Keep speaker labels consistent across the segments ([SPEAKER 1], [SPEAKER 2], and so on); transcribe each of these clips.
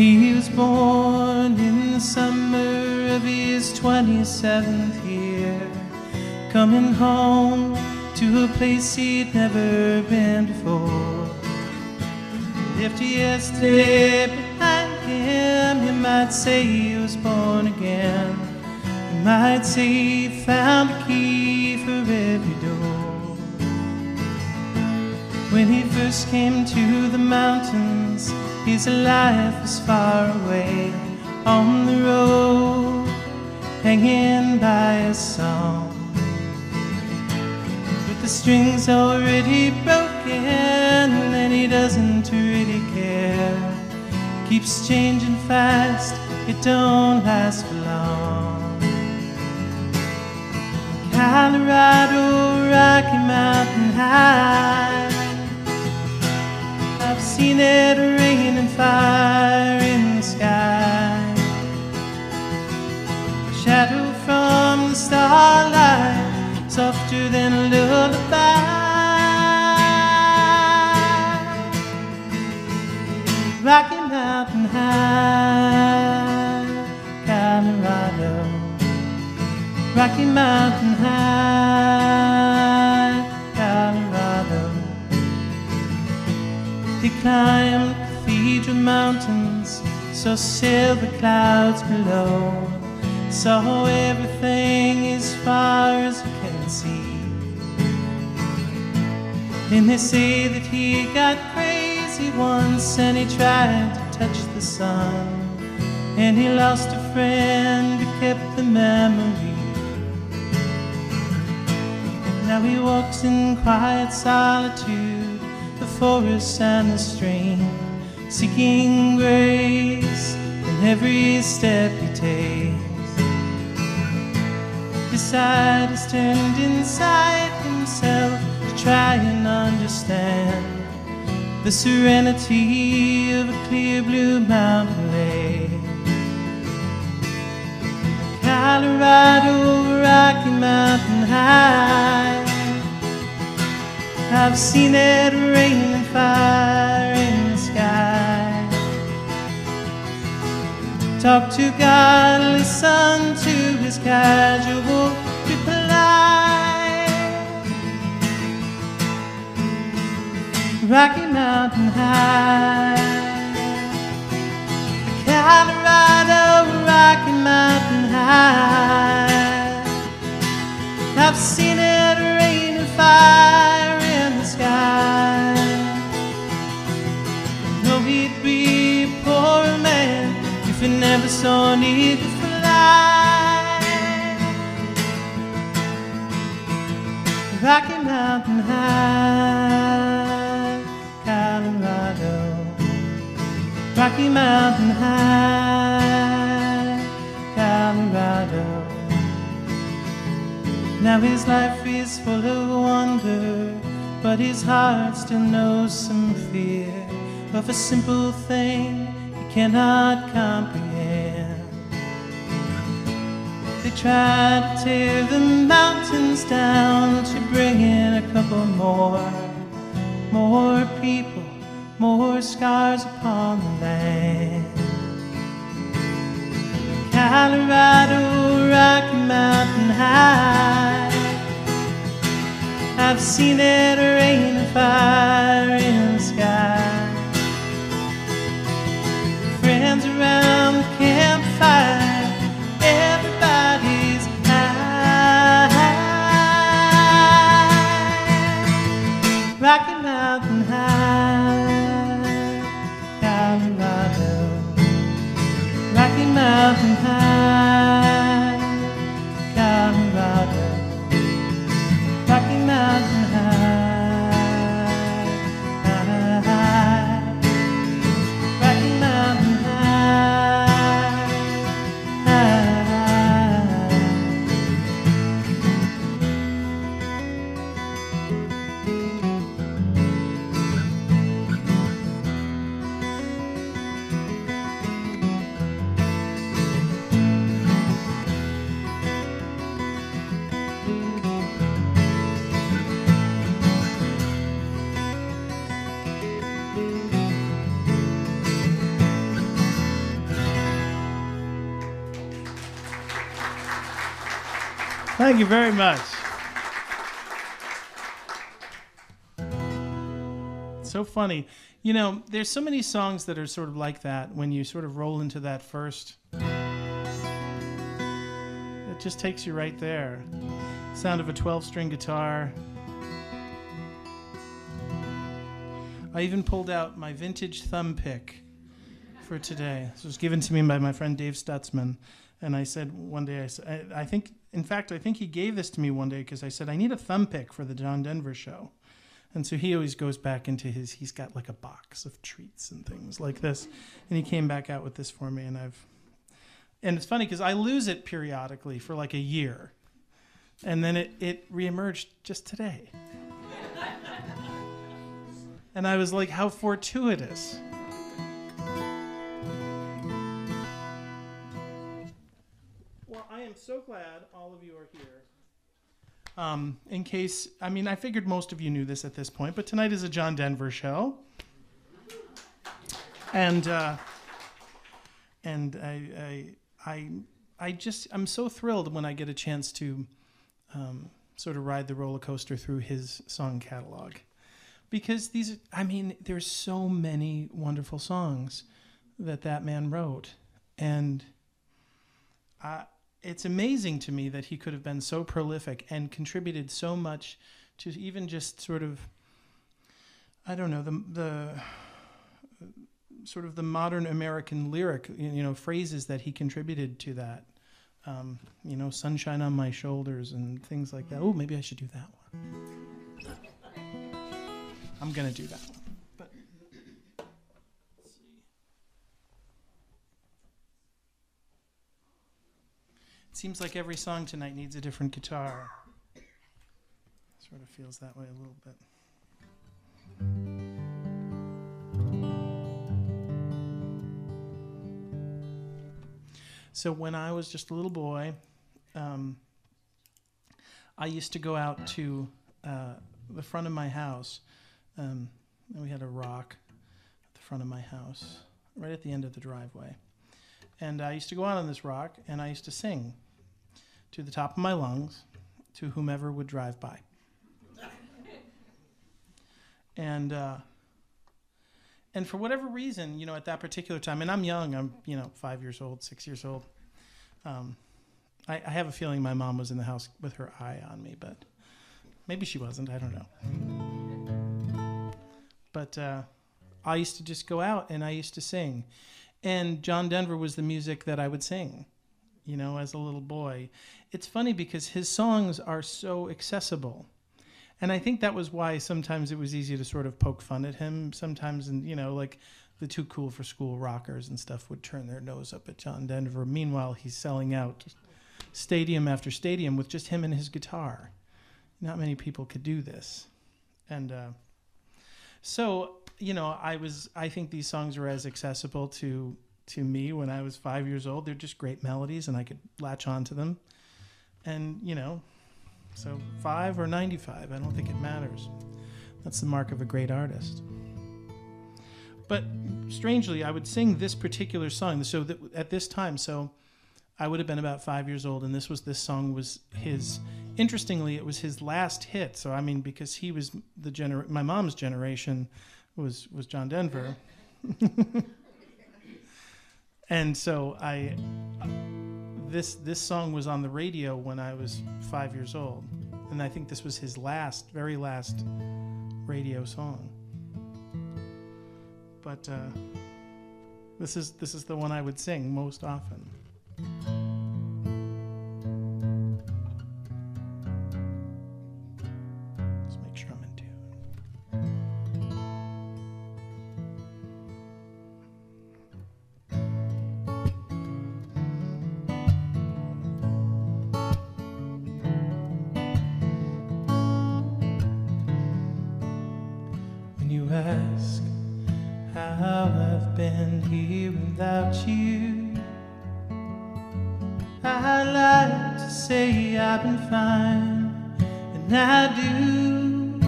[SPEAKER 1] He was born in the summer of his 27th year, coming home to a place he'd never been before. If yesterday behind him, you might say he was born again. You might say he found a key for every door. When he first came to the mountains, his life was far away, on the road, hanging by a song. With the strings already broken, and he doesn't really care. Keeps changing fast, it don't last for long. Colorado, Rocky Mountain High, I've seen it rain and fire in the sky. A shadow from the starlight, softer than a lullaby. Rocky Mountain High, Colorado. Rocky Mountain High, Colorado. He climbed cathedral mountains, saw silver clouds below, saw everything as far as you can see. And they say that he got crazy once, and he tried to touch the sun, and he lost a friend who kept the memory. Now he walks in quiet solitude, the forest and the stream, seeking grace in every step he takes. His side is turned inside himself to try and understand the serenity of a clear blue mountain lake. Colorado, Rocky Mountain High, I've seen it rain and fire in the sky. Talk to God, listen to his casual reply. Rocky Mountain High, Colorado, Rocky Mountain High, I've seen it rain and fire in the sky. No, he'd be a poor man if he never saw an eagle fly. Rocky Mountain High, Colorado. Rocky Mountain High, Colorado. Now his life is full of wonder, but his heart still knows some fear of a simple thing he cannot comprehend. They try to tear the mountains down to bring in a couple more people, more scars upon the land. Colorado, Rocky Mountain High, I've seen it rain and fire in the sky. Friends around the campfire, everybody's high. Rocky Mountain High, Colorado. Rocky Mountain High, Colorado. Rocky Mountain High, Rocky Mountain High. Thank you very much. So funny. You know, there's so many songs that are sort of like that when you sort of roll into that first. It just takes you right there. Sound of a 12-string guitar. I even pulled out my vintage thumb pick for today. This was given to me by my friend Dave Stutzman. And I said one day, I think he gave this to me one day because I said, I need a thumb pick for the John Denver show. And so he always goes back into he's got like a box of treats and things like this. And he came back out with this for me. And it's funny because I lose it periodically for like a year. And then it reemerged just today. And I was like, how fortuitous. Well, I am so glad all of you are here. In case, I figured most of you knew this at this point, but tonight is a John Denver show. And I'm so thrilled when I get a chance to sort of ride the roller coaster through his song catalog. Because there's so many wonderful songs that man wrote. And it's amazing to me that he could have been so prolific and contributed so much to even just sort of, I don't know, the sort of the modern American lyric, phrases that he contributed to that. Sunshine on my shoulders and things like that. Oh, maybe I should do that one. I'm going to do that one. But let's see. It seems like every song tonight needs a different guitar. Sort of feels that way a little bit. So when I was just a little boy, I used to go out to the front of my house. And we had a rock at the front of my house, right at the end of the driveway. And I used to go out on this rock, and I used to sing to the top of my lungs to whomever would drive by. And for whatever reason, at that particular time, and I'm young, I'm 5 years old, 6 years old. I have a feeling my mom was in the house with her eye on me, but maybe she wasn't. I don't know. But I used to just go out and I used to sing. And John Denver was the music that I would sing, as a little boy. It's funny because his songs are so accessible. And I think that was why sometimes it was easy to sort of poke fun at him. Sometimes, like the Too Cool for School rockers and stuff would turn their nose up at John Denver. Meanwhile, he's selling out stadium after stadium with just him and his guitar. Not many people could do this. And so, I think these songs were as accessible to me when I was 5 years old. They're just great melodies, and I could latch on to them. And, so 5 or 95, I don't think it matters. That's the mark of a great artist. But strangely, I would sing this particular song. So that at this time, I would have been about 5 years old, and this song was his. Interestingly, it was his last hit. So because he was my mom's generation was John Denver, and so this song was on the radio when I was 5 years old, and I think this was his very last radio song. But this is the one I would sing most often. Ask how I've been here without you. I like to say I've been fine, and I do,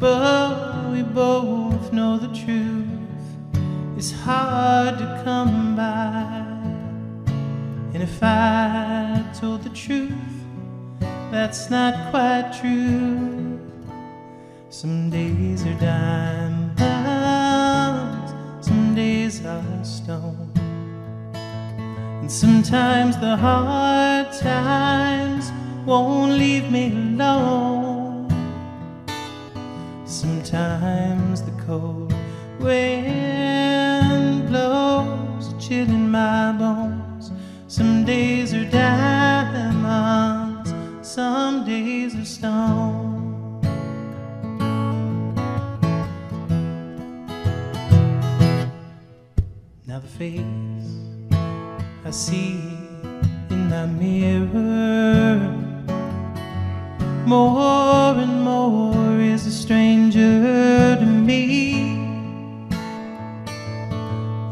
[SPEAKER 1] but we both know the truth is hard to come by. And if I told the truth, that's not quite true. Some days are diamonds, some days are stone. And sometimes the hard times won't leave me alone. Sometimes the cold wind blows a chill in my bones. Some days are diamonds, some days are stone. Now the face I see in my mirror, more and more is a stranger to me.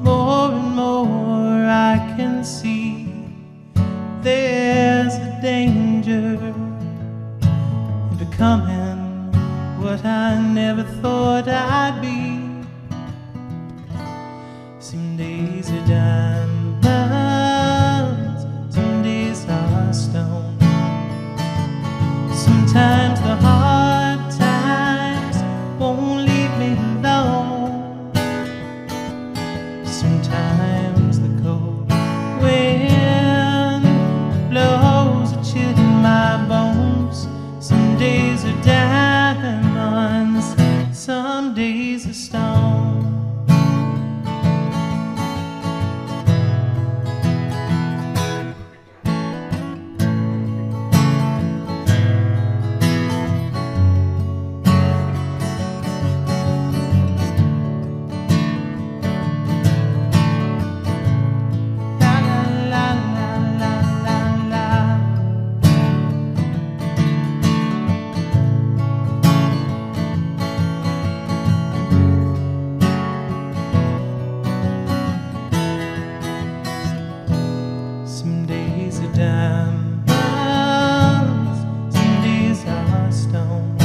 [SPEAKER 1] More and more I can see there's a danger in becoming what I never thought I'd be. Some days are diamonds, some days are stone. Sometimes the hard times won't leave me alone. Sometimes the cold wind blows a chill in my bones. Some days are diamonds, some days are stone. Some days are diamonds, some days are stone.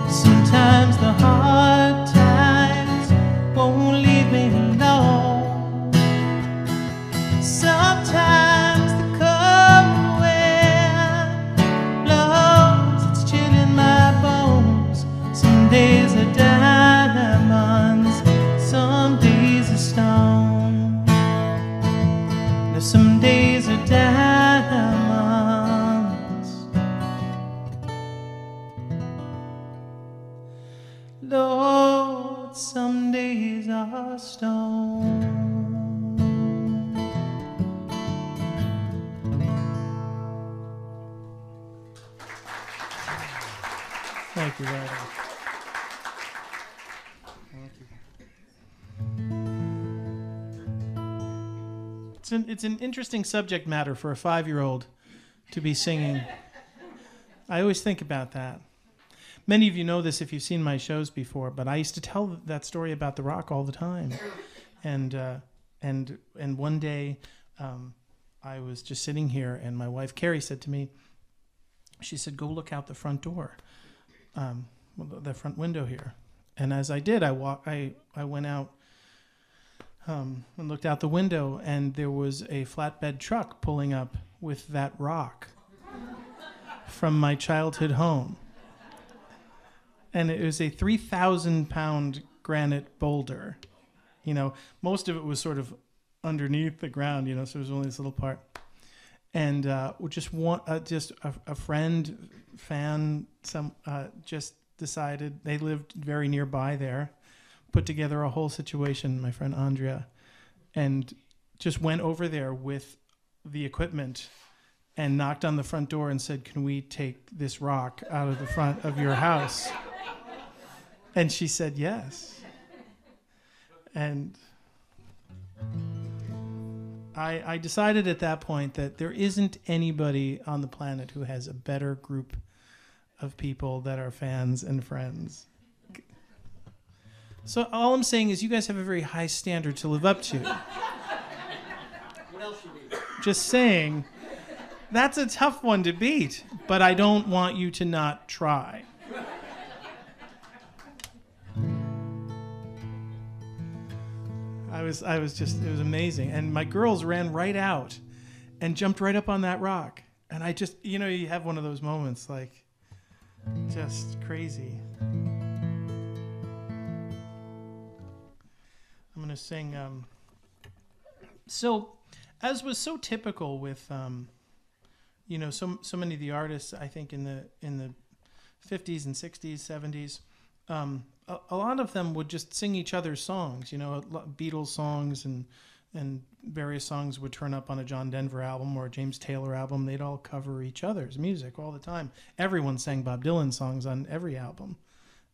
[SPEAKER 1] Sometimes the hard times won't leave me alone. Sometimes the cold wind blows its chill in my bones. Some days are diamonds, some days are stone. Some days are diamonds, Lord, some days are stone. Thank you, Ryder. It's an interesting subject matter for a 5-year-old to be singing. I always think about that. Many of you know this if you've seen my shows before, but I used to tell that story about the rock all the time. And one day I was just sitting here, and my wife Carrie said to me, she said, "Go look out the front door, the front window here." And as I did, I went out. And looked out the window, and there was a flatbed truck pulling up with that rock from my childhood home. And it was a 3,000-pound granite boulder. You know, most of it was sort of underneath the ground, so it was only this little part. And just a fan, just decided, they lived very nearby there, put together a whole situation, my friend Andrea, and just went over there with the equipment and knocked on the front door and said, "Can we take this rock out of the front of your house?" And she said yes. And I decided at that point that there isn't anybody on the planet who has a better group of people that are fans and friends. So all I'm saying is you guys have a very high standard to live up to.
[SPEAKER 2] What else you need?
[SPEAKER 1] Just saying, that's a tough one to beat, but I don't want you to not try. it was amazing. And my girls ran right out and jumped right up on that rock. And I just, you know, you have one of those moments, like, just crazy. I'm going to sing. So, as was so typical with, you know, so many of the artists, I think in the 50s and 60s, 70s, a lot of them would just sing each other's songs. You know, Beatles songs and various songs would turn up on a John Denver album or a James Taylor album. They'd all cover each other's music all the time. Everyone sang Bob Dylan songs on every album.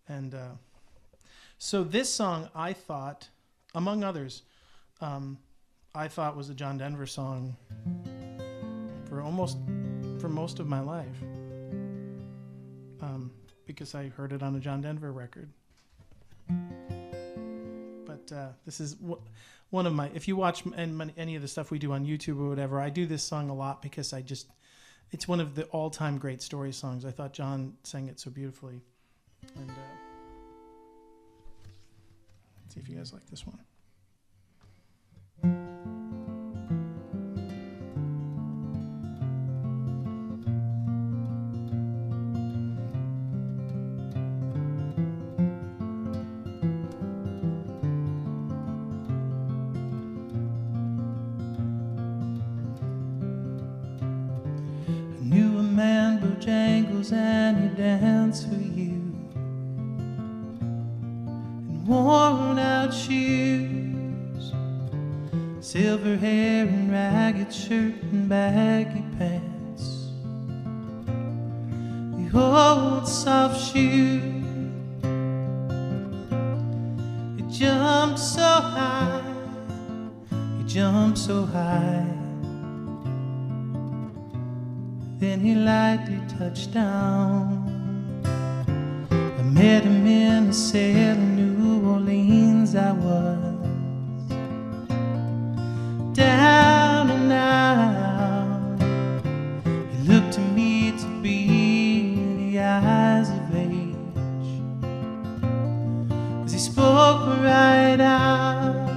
[SPEAKER 1] And so this song, I thought, among others, I thought was a John Denver song for most of my life, because I heard it on a John Denver record. But this is one of my, if you watch any of the stuff we do on YouTube or whatever, I do this song a lot because it's one of the all-time great story songs. I thought John sang it so beautifully. And let's see if you guys like this one. Bojangles and he danced for you in worn out shoes, silver hair and ragged shirt and baggy pants, the old soft shoe. He jumped so high, he jumped so high. Then he lightly touched down. I met him in a cell in New Orleans. I was down and out. He looked to me to be the eyes of age, 'cause he spoke right out.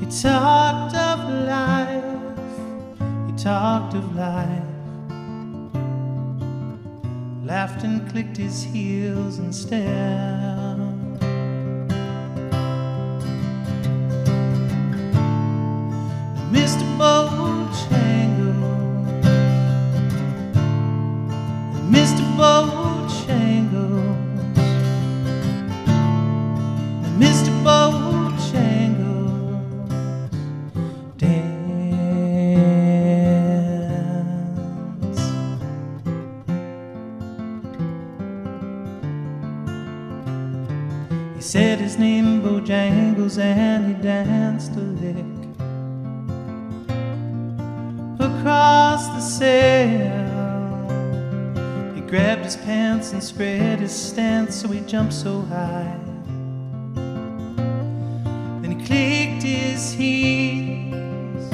[SPEAKER 1] He talked of life, talked of life, laughed and clicked his heels and stared. Mr. Bojangles, Mr. Bojangles, Mr. Bojangles, damn. He said his name Bojangles and he danced a lick across the cell. He grabbed his pants and spread his stance, so he jumped so high. Then he clicked his heels.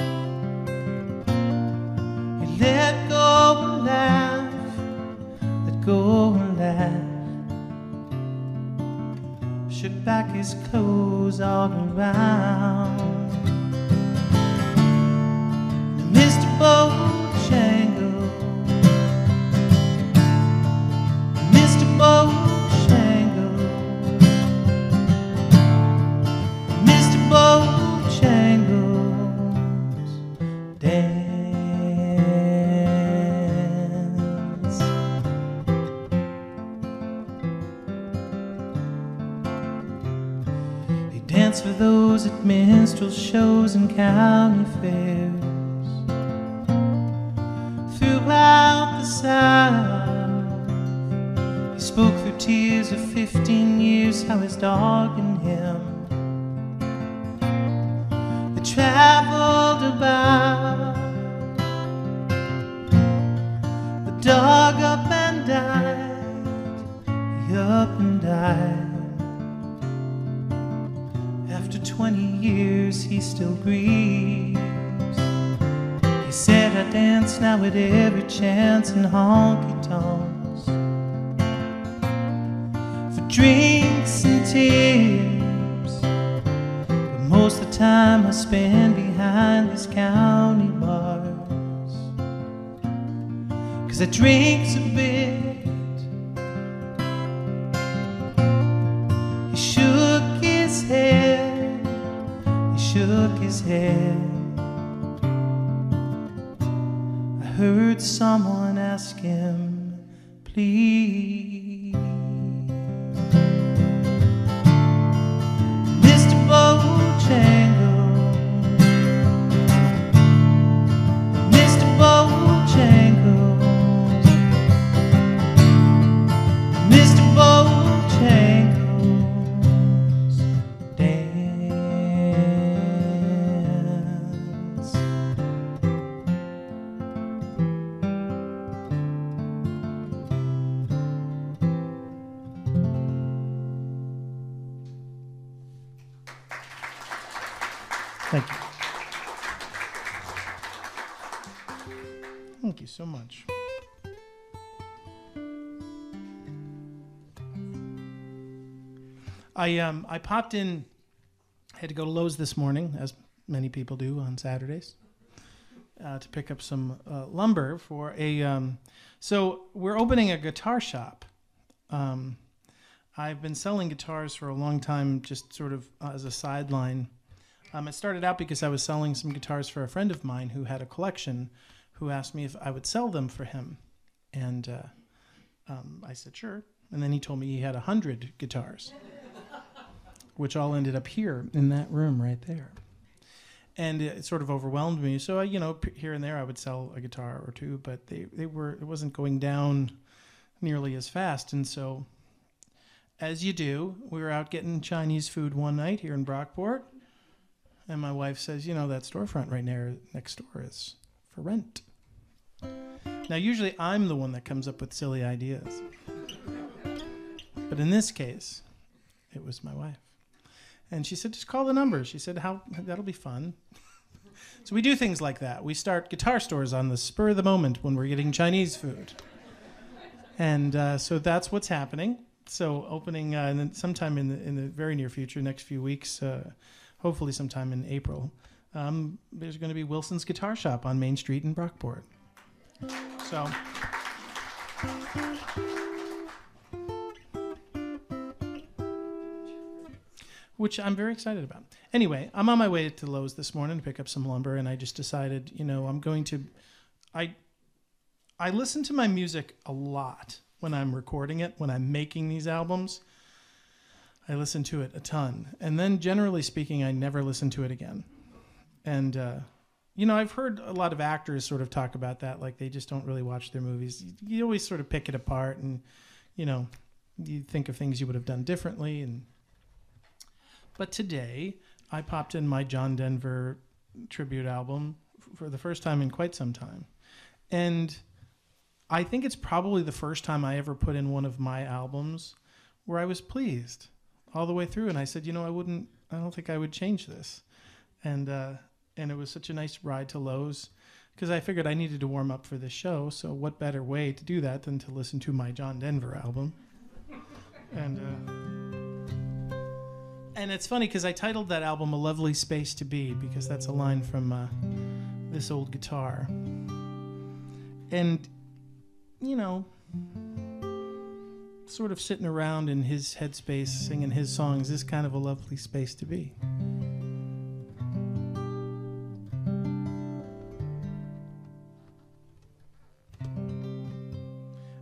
[SPEAKER 1] He let go and laugh, let go and laugh. Shook back his clothes all around. Mr. Bojangles, Mr. Bojangles, Mr. Bojangles, dance. He danced for those at minstrel shows and county fairs. Throughout the South, he spoke through tears of 15 years, how his dog and him they traveled about. The dog up and died, he up and died. After 20 years he still grieves. He said, I dance now at every chance in honky-tonks for drinks and tears, but most of the time I spend behind these county bars, 'cause I drinks a bit. He shook his head, he shook his head. I heard someone ask him, please, Mr. Bojangles, Mr. Bojangles, Mr. Bojangles, dance. Thank you. Thank you so much. I popped in, had to go to Lowe's this morning, as many people do on Saturdays, to pick up some lumber for a, so we're opening a guitar shop. I've been selling guitars for a long time, just sort of as a sideline. It started out because I was selling some guitars for a friend of mine who had a collection, who asked me if I would sell them for him. And I said, sure. And then he told me he had 100 guitars, which all ended up here in that room right there. And it sort of overwhelmed me. So, here and there I would sell a guitar or two, but it wasn't going down nearly as fast. And so, as you do, we were out getting Chinese food one night here in Brockport. And my wife says, that storefront right next door is for rent. Now, usually I'm the one that comes up with silly ideas. But in this case, it was my wife. And she said, just call the number. She said, that'll be fun. So we do things like that. We start guitar stores on the spur of the moment when we're getting Chinese food. And so that's what's happening. So opening and then sometime in the very near future, next few weeks, hopefully sometime in April, there's going to be Wilson's Guitar Shop on Main Street in Brockport. So, which I'm very excited about. Anyway, I'm on my way to Lowe's this morning to pick up some lumber, and I just decided, I'm going to, I listen to my music a lot when I'm recording it, when I'm making these albums. I listen to it a ton. And then generally speaking, I never listen to it again. And, I've heard a lot of actors sort of talk about that, like they just don't really watch their movies. You always sort of pick it apart and, you think of things you would have done differently. But today, I popped in my John Denver tribute album for the first time in quite some time. And I think it's probably the first time I ever put in one of my albums where I was pleased all the way through. And I said, I don't think I would change this. And it was such a nice ride to Lowe's because I figured I needed to warm up for this show. So what better way to do that than to listen to my John Denver album? And it's funny because I titled that album A Lovely Space to Be, because that's a line from This Old Guitar. And, sort of sitting around in his headspace singing his songs is kind of a lovely space to be.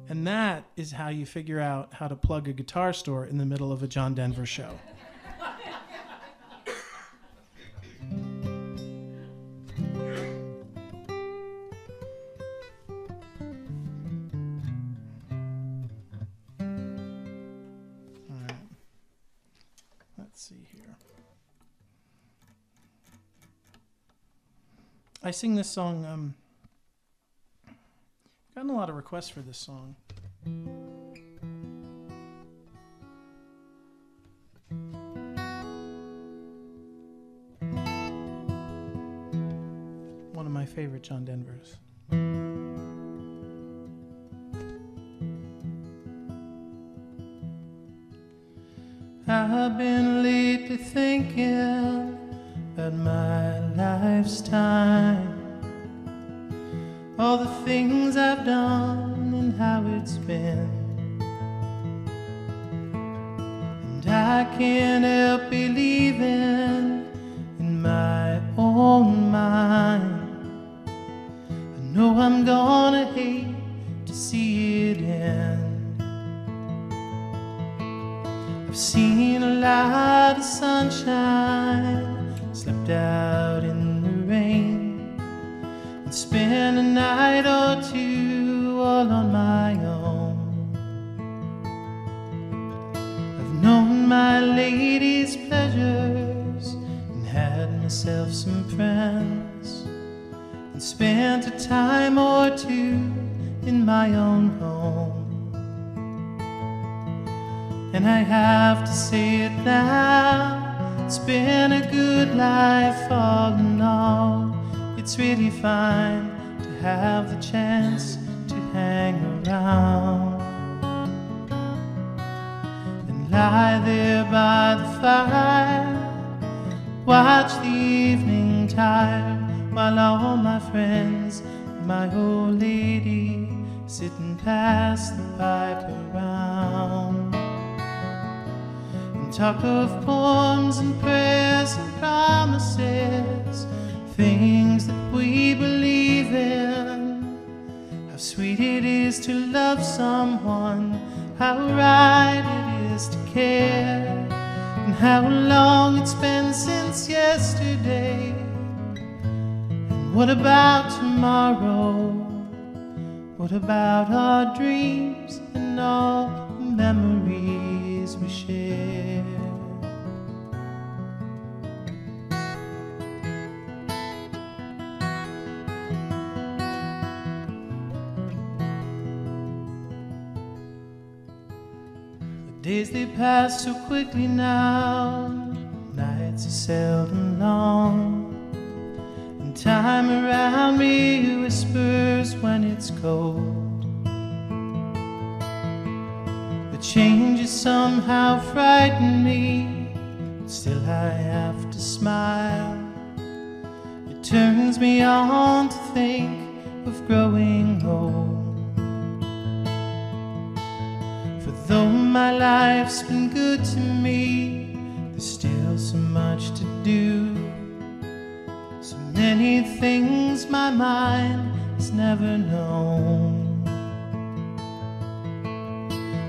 [SPEAKER 1] And that is how you figure out how to plug a guitar store in the middle of a John Denver show. I sing this song, gotten a lot of requests for this song. One of my favorite John Denvers. I've been lately thinking about my life's time, all the things I've done and how it's been. And I can't help believing in my own mind. I know I'm gonna hate to see it end. I've seen a lot of sunshine, slept out in the rain, and spent a night or two all on my own. I've known my lady's pleasures and had myself some friends, and spent a time or two in my own home. And I have to say it now, it's been a good life all in all. It's really fine to have the chance to hang around and lie there by the fire, watch the evening tide, while all my friends and my old lady sit and pass the pipe around. Talk of poems and prayers and promises, things that we believe in. How sweet it is to love someone, how right it is to care, and how long it's been since yesterday. And what about tomorrow? What about our dreams and all the memories we share? Days they pass so quickly now, nights are seldom long, and time around me whispers when it's cold. The changes somehow frighten me, but still I have to smile. It turns me on to think of growing old. Though my life's been good to me, there's still so much to do. So many things my mind has never known.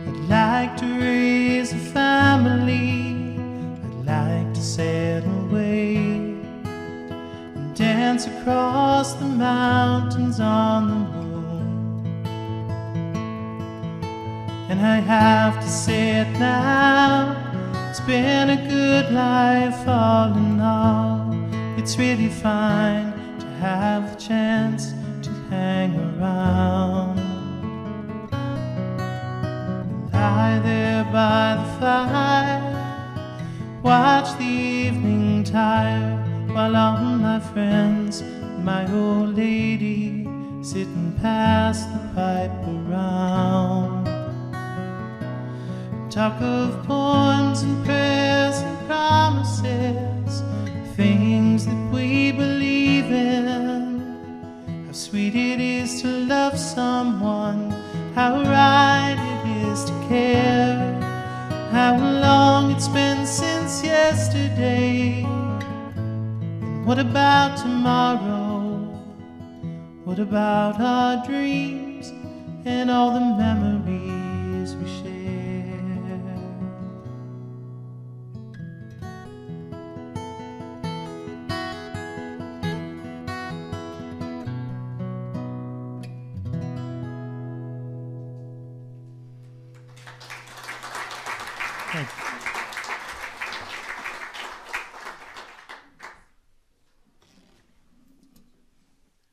[SPEAKER 1] I'd like to raise a family, I'd like to sail away and dance across the mountains on the moon. And I have to say it now, it's been a good life all in all. It's really fine to have the chance to hang around, lie there by the fire, watch the evening tide, while all my friends and my old lady sit and pass the pipe around. Talk of poems and prayers and promises, things that we believe in. How sweet it is to love someone, how right it is to care, how long it's been since yesterday. And what about tomorrow? What about our dreams and all the memories we share?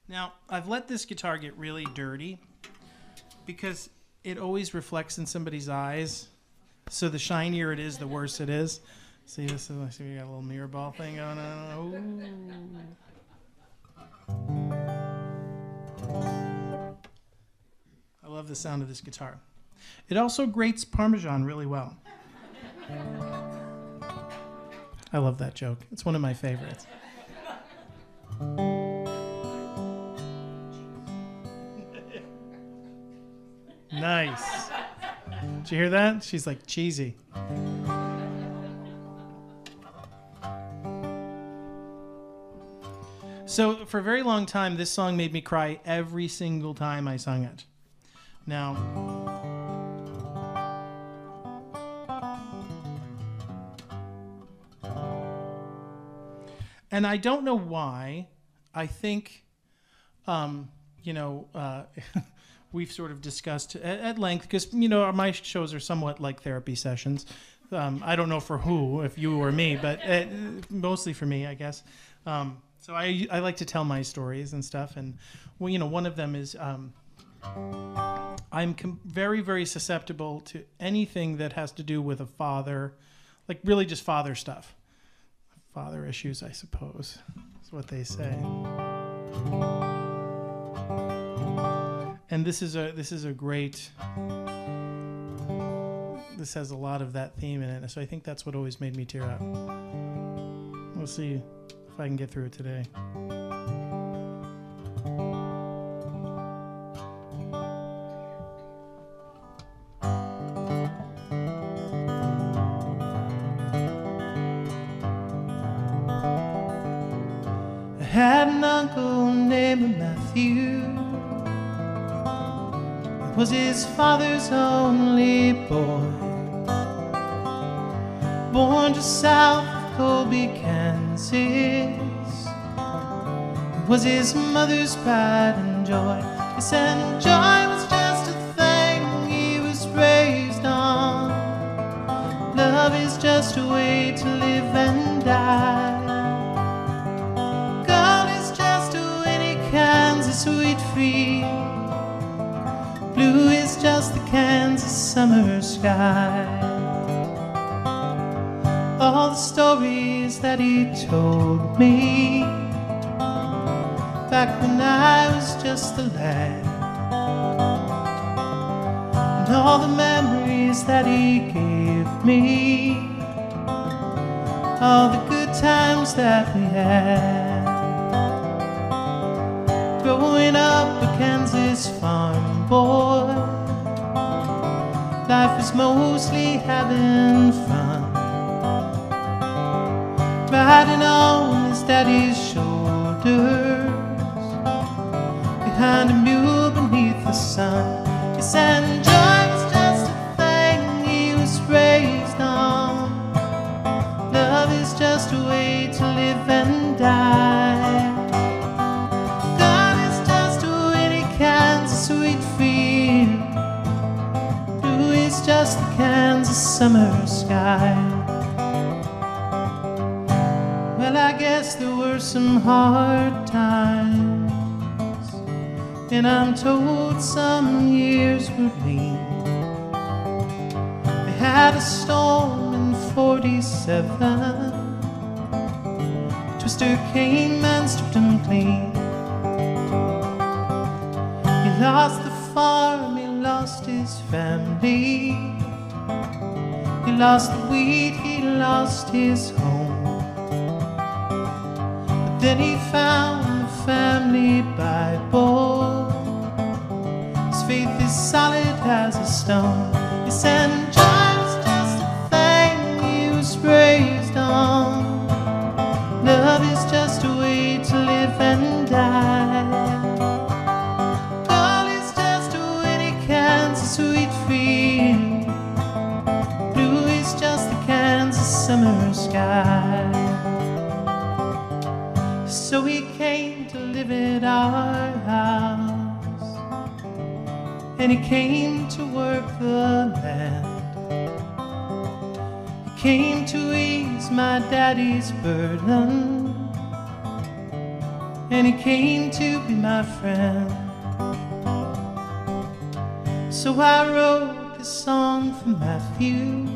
[SPEAKER 3] Now, I've let this guitar get really dirty because it always reflects in somebody's eyes. So the shinier it is, the worse it is. See, this is, we got a little mirror ball thing going on. Ooh. I love the sound of this guitar. It also grates Parmesan really well. I love that joke. It's one of my favorites. Nice. Did you hear that? She's like, cheesy. So for a very long time, this song made me cry every single time I sung it. Now, and I don't know why. I think, we've sort of discussed at length, because, my shows are somewhat like therapy sessions. I don't know for who, if you or me, but mostly for me, I guess. So I like to tell my stories and stuff. And, one of them is I'm very, very susceptible to anything that has to do with a father, like really just father stuff. Father issues, I suppose, is what they say. And this is a great. This has a lot of that theme in it, so I think that's what always made me tear up. We'll see if I can get through it today. I had an uncle named Matthew. Was his father's only boy, born just south of Colby, Kansas. It was his mother's pride and joy. Yes, and joy was just a thing he was raised on. Love is just a way to live and die. Gold is just a winning Kansas wheat field. Blue is just the Kansas summer sky. All the stories that he told me back when I was just a lad, and all the memories that he gave me, all the good times that we had. Growing up a Kansas farm boy, life was mostly having fun, riding on his daddy's shoulders, behind a mule beneath the sun. Yes, and joy was just a thing he was raised on. Love is just a way to live and die. Sweet field, blue is just the Kansas summer sky. Well, I guess there were some hard times, and I'm told some years were lean. They had a storm in '47, Twister came and stripped him clean. He lost the farm, he lost his family, he lost the wheat, he lost his home. But then he found the family Bible. His faith is solid as a stone. Yes, and joy was just a thing he was raised on. Love is just a way to live and die. Sweet field, blue is just the Kansas summer sky. So he came to live at our house, and he came to work the land. He came to ease my daddy's burden, and he came to be my friend. So I wrote this song for Matthew.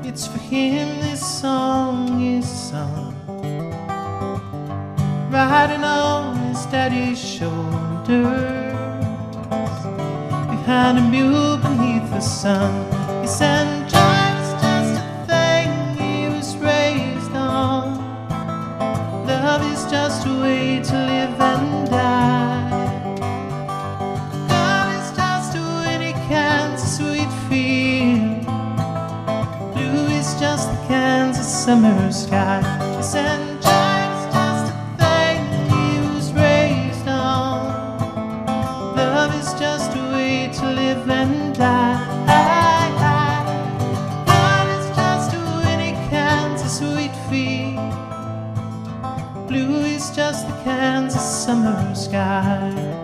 [SPEAKER 3] It's for him this song is sung, riding on his daddy's shoulders, behind a mule beneath the sun. Yes, and joy was just a thing
[SPEAKER 1] summer sky. Yes, and jive's just a thing he was raised on. Love is just a way to live and die. Love is just a winning Kansas sweet feet. Blue is just the Kansas summer sky.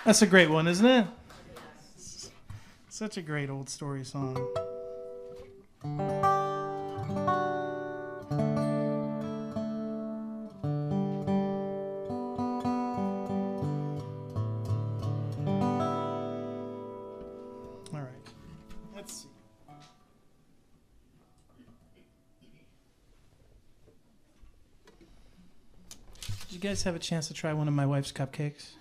[SPEAKER 1] That's a great one, isn't it? Such a great old story song. All right. Let's see. Did you guys have a chance to try one of my wife's cupcakes?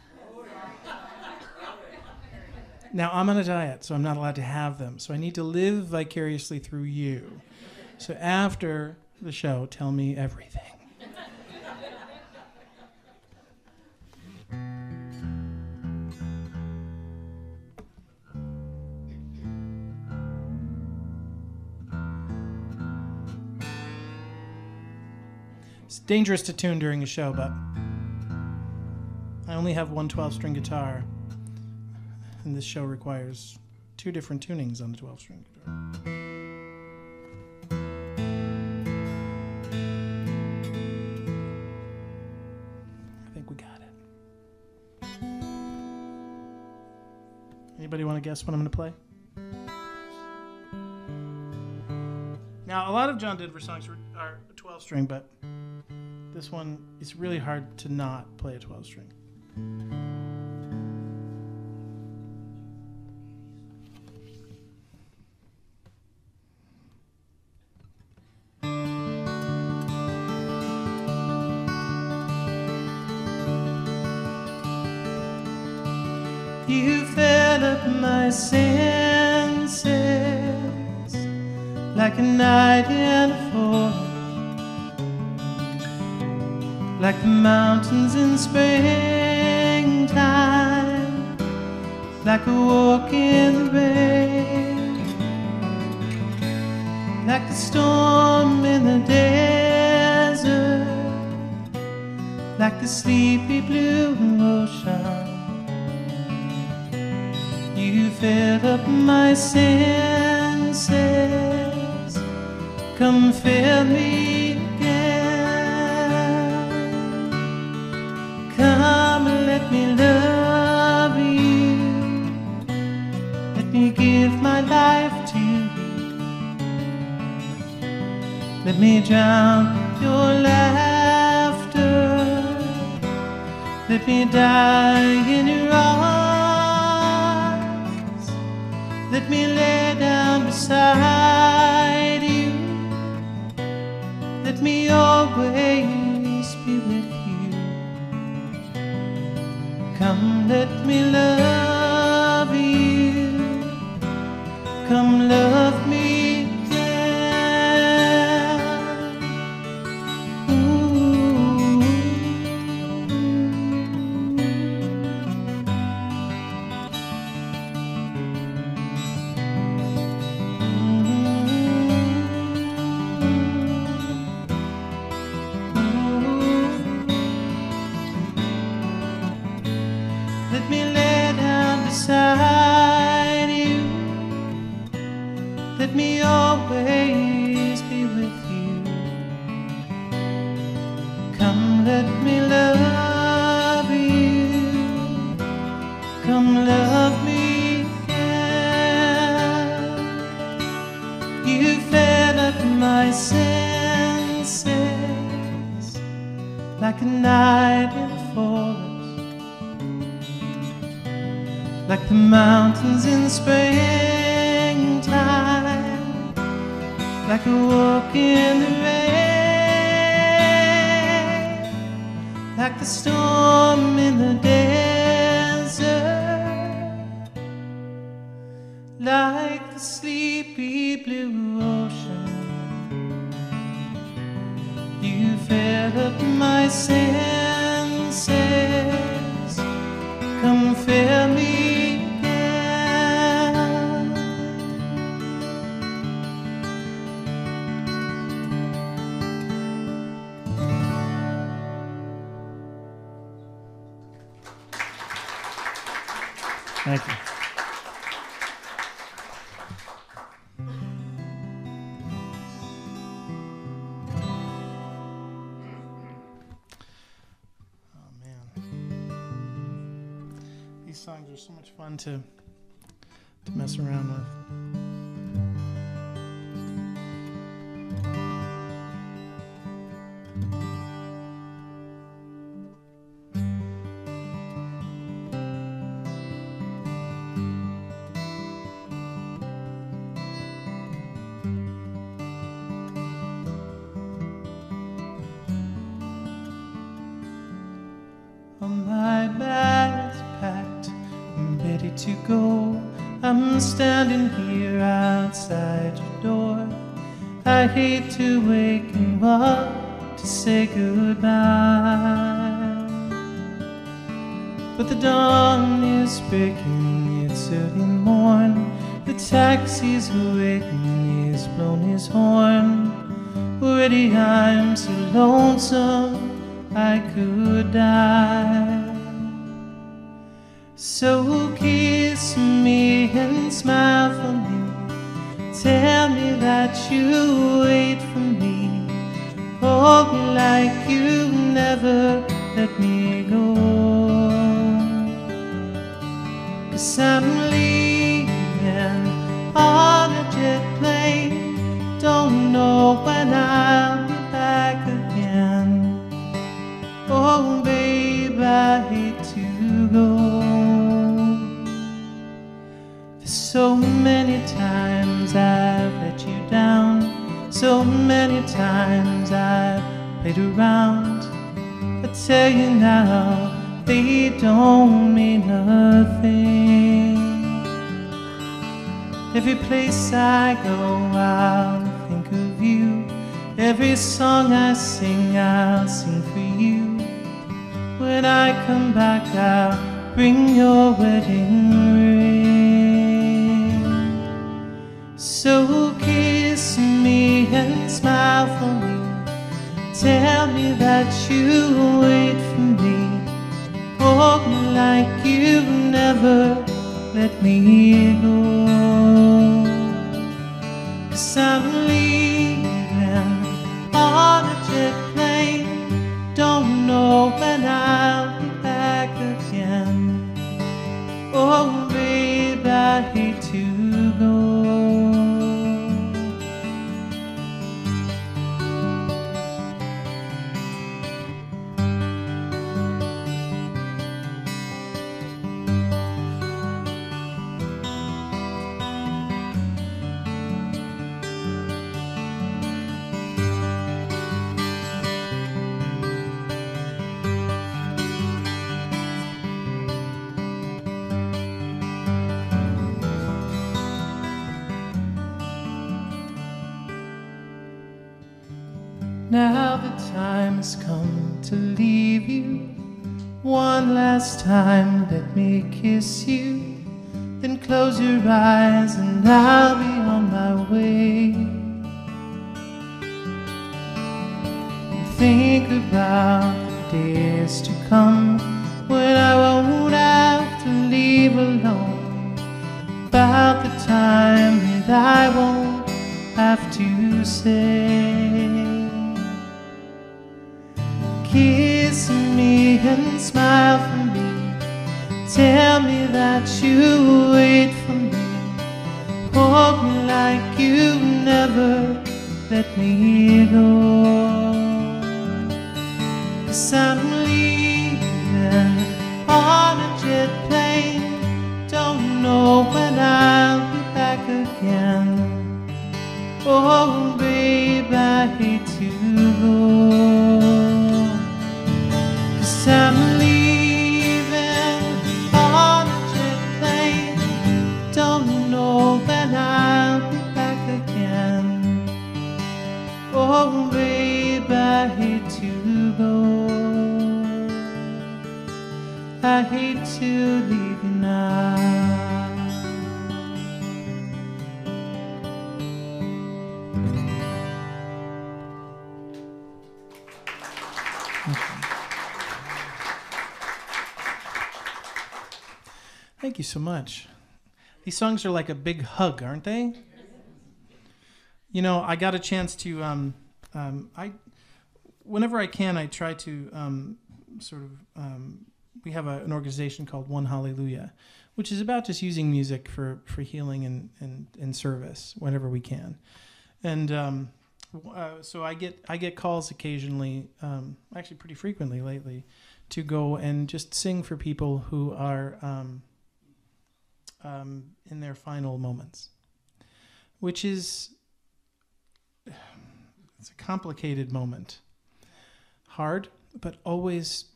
[SPEAKER 1] Now, I'm on a diet, so I'm not allowed to have them. So I need to live vicariously through you. So after the show, tell me everything. It's dangerous to tune during a show, but I only have one 12-string guitar. And this show requires 2 different tunings on the 12-string guitar. I think we got it. Anybody want to guess what I'm going to play? Now, a lot of John Denver songs are 12-string, but this one, it's really hard to not play a 12-string. You fed up my senses like a night in a forest, like the mountains in springtime, like a walk in the rain, like the storm in the desert, like the sleepy blue ocean. You filled up my senses, come fill me again. Come and let me love you, let me give my life to you, let me drown your laughter, let me die in your arms. Let me lay down beside you. Let me always be with you. Come, let me love you. Come, love me again. Ooh. Let me lay down beside you. Let me always be with you. Come, let me love you. Come, love me again. You fed up my senses like a night in a forest, like the mountains in springtime, like a walk in the rain, like the storm in the desert, like the sleepy blue ocean. senses, come fill me again. Thank you. These songs are so much fun to mess around with. My bag is packed, I'm ready to go. I'm standing here outside your door. I hate to wake you up to say goodbye, but the dawn is breaking, it's early morn. The taxi's waiting, he's blown his horn. Already I'm so lonesome I could die. So kiss me and smile for me. Tell me that you wait for me. Hold me like you never let me go. 'Cause I'm leaving on a jet plane. Don't know when I'll be back again. Oh, babe, I hate to go. So many times I've let you down. So many times I've played around. I tell you now, they don't mean a thing. Every place I go, I'll think of you. Every song I sing, I'll sing for you. When I come back, I'll bring your wedding ring. So kiss me and smile for me. Tell me that you wait for me. Hold me like you never let me go. 'Cause I'm leaving on a jet plane. Don't know when I'll be back again. Oh, babe, I hate to go. Now the time has come to leave you. One last time, let me kiss you. Then close your eyes and I'll be on my way. And think about the days to come when I won't have to leave alone. About the time that I won't have to say. Kiss me and smile for me. Tell me that you wait for me. Hold me like you never let me go. 'Cause I'm leaving on a jet plane. Don't know when I'll be back again. Oh, babe, I hate to go. I'm leaving on a jet plane. Don't know when I'll be back again. Oh, babe, I hate to go. to leave you now. Thank you so much. These songs are like a big hug, aren't they? You know, I got a chance to, whenever I can, I try to we have an organization called One Hallelujah, which is about just using music for healing and service whenever we can. And so I get calls occasionally, actually pretty frequently lately, to go and just sing for people who are in their final moments, which is, it's a complicated moment. Hard, but always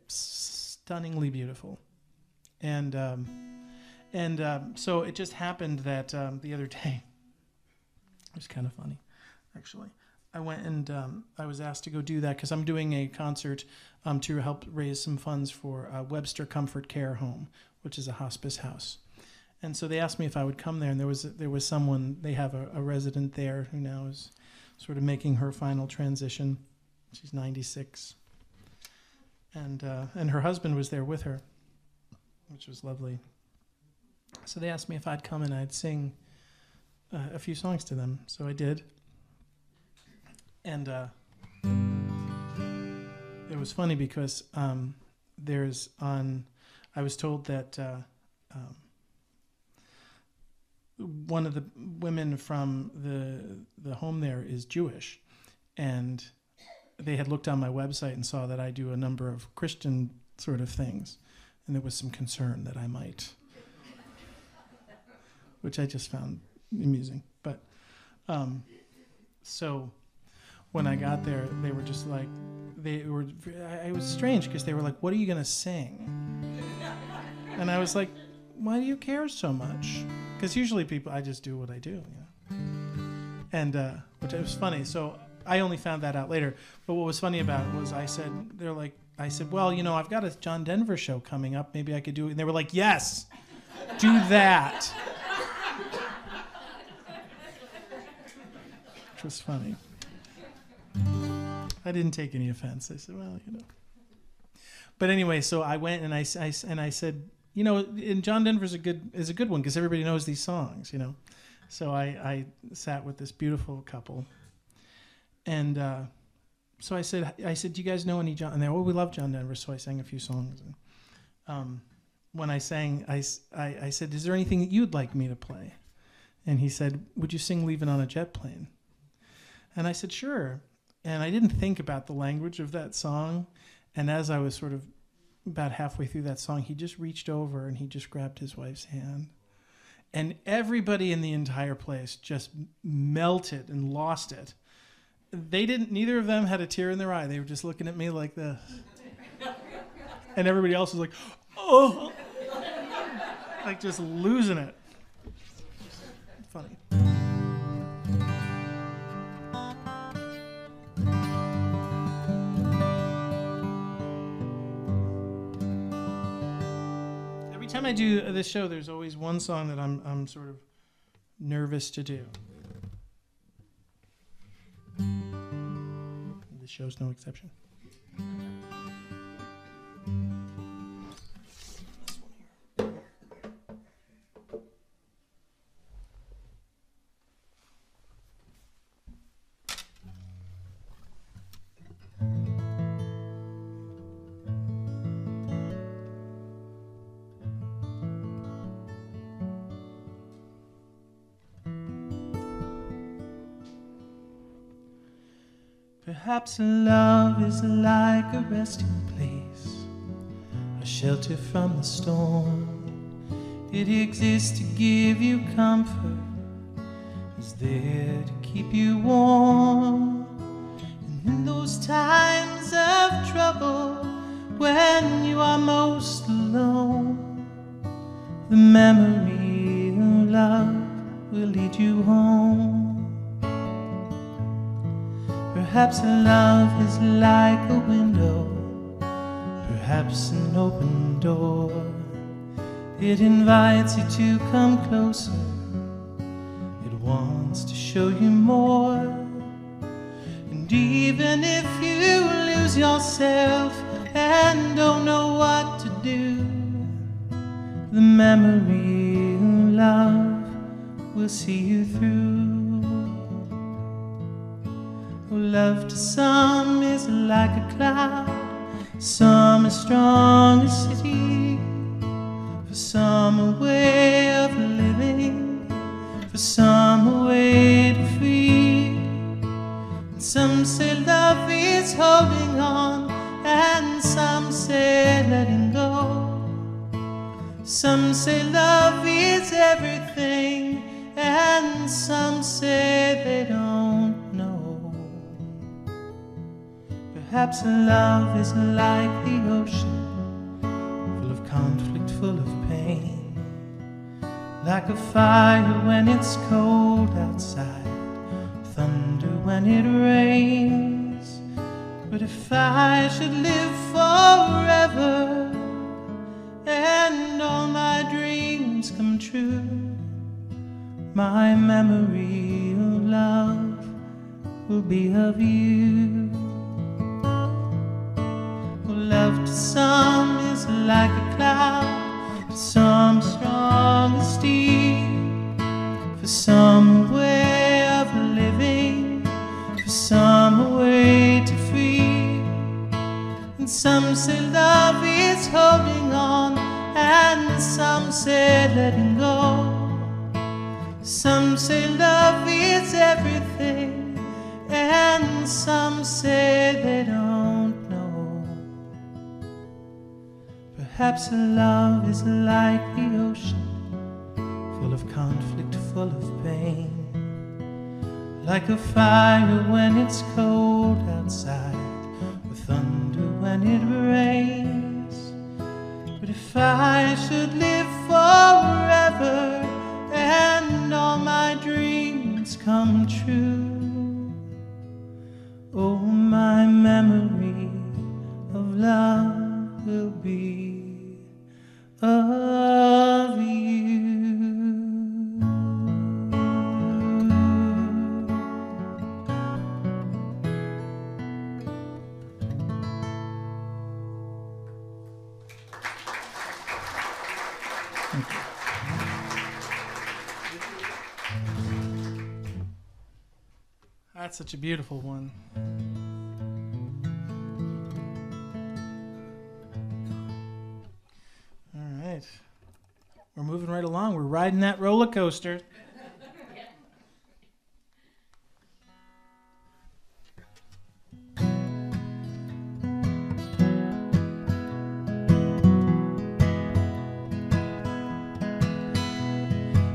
[SPEAKER 1] stunningly beautiful. And so it just happened that the other day, it was kind of funny, actually. I went and I was asked to go do that because I'm doing a concert to help raise some funds for Webster Comfort Care Home, which is a hospice house. And so they asked me if I would come there, and there was someone, they have a resident there who now is sort of making her final transition. She's 96. And her husband was there with her, which was lovely. So they asked me if I'd come and I'd sing a few songs to them. So I did. And it was funny because I was told that one of the women from the home there is Jewish, and they had looked on my website and saw that I do a number of Christian sort of things, and there was some concern that I might, which I just found amusing. But so when I got there, they were just like, it was strange because they were like, "What are you going to sing?" And I was like, "Why do you care so much?" Because usually I just do what I do, you know. And which was funny. So I only found that out later. But what was funny about it was I said, "Well, you know, I've got a John Denver show coming up. Maybe I could do it." And they were like, "Yes, do that." Which was funny. I didn't take any offense. I said, "Well, you know." But anyway, so I went and I said, you know, and John Denver is a good one because everybody knows these songs, you know. So I sat with this beautiful couple, and so I said, "Do you guys know any John?" And they, "Oh, we love John Denver." So I sang a few songs, and when I sang, I said, "Is there anything that you'd like me to play?" And he said, "Would you sing "Leaving on a Jet Plane"?" And I said, "Sure." And I didn't think about the language of that song, and as I was sort of about halfway through that song, he just reached over and he just grabbed his wife's hand. And everybody in the entire place just melted and lost it. Neither of them had a tear in their eye. They were just looking at me like this. And everybody else was like, "Oh," like just losing it. Funny. Every time I do this show, there's always one song that I'm sort of nervous to do. This show's no exception. Perhaps love is like a resting place, a shelter from the storm. It exists to give you comfort, is there to keep you warm. And in those times of trouble, when you are most alone, the memory of love will lead you home. Perhaps love is like a window, perhaps an open door. It invites you to come closer. It wants to show you more. And even if you lose yourself and don't know what to do, the memory of love will see you through. Oh, love to some is like a cloud, some as strong as city. For some a way of living, for some a way to free. And some say love is holding on, and some say letting go. Some say love is everything, and some say they don't know. Perhaps love is like the ocean, full of conflict, full of pain. Like a fire when it's cold outside, thunder when it rains. But if I should live forever and all my dreams come true, my memory of love will be of you. Love to some is like a cloud, for some strong as steel. For some a way of living, for some a way to free. And some say love is holding on, and some say letting go. Some say love is everything, and some say they don't know. Perhaps love is like the ocean, full of conflict, full of pain. Like a fire when it's cold outside, with thunder when it rains. But if I should live forever and all my dreams come true, oh, my memory of love will be of you.
[SPEAKER 3] That's such a beautiful one. All right. We're moving right along. We're riding that roller coaster.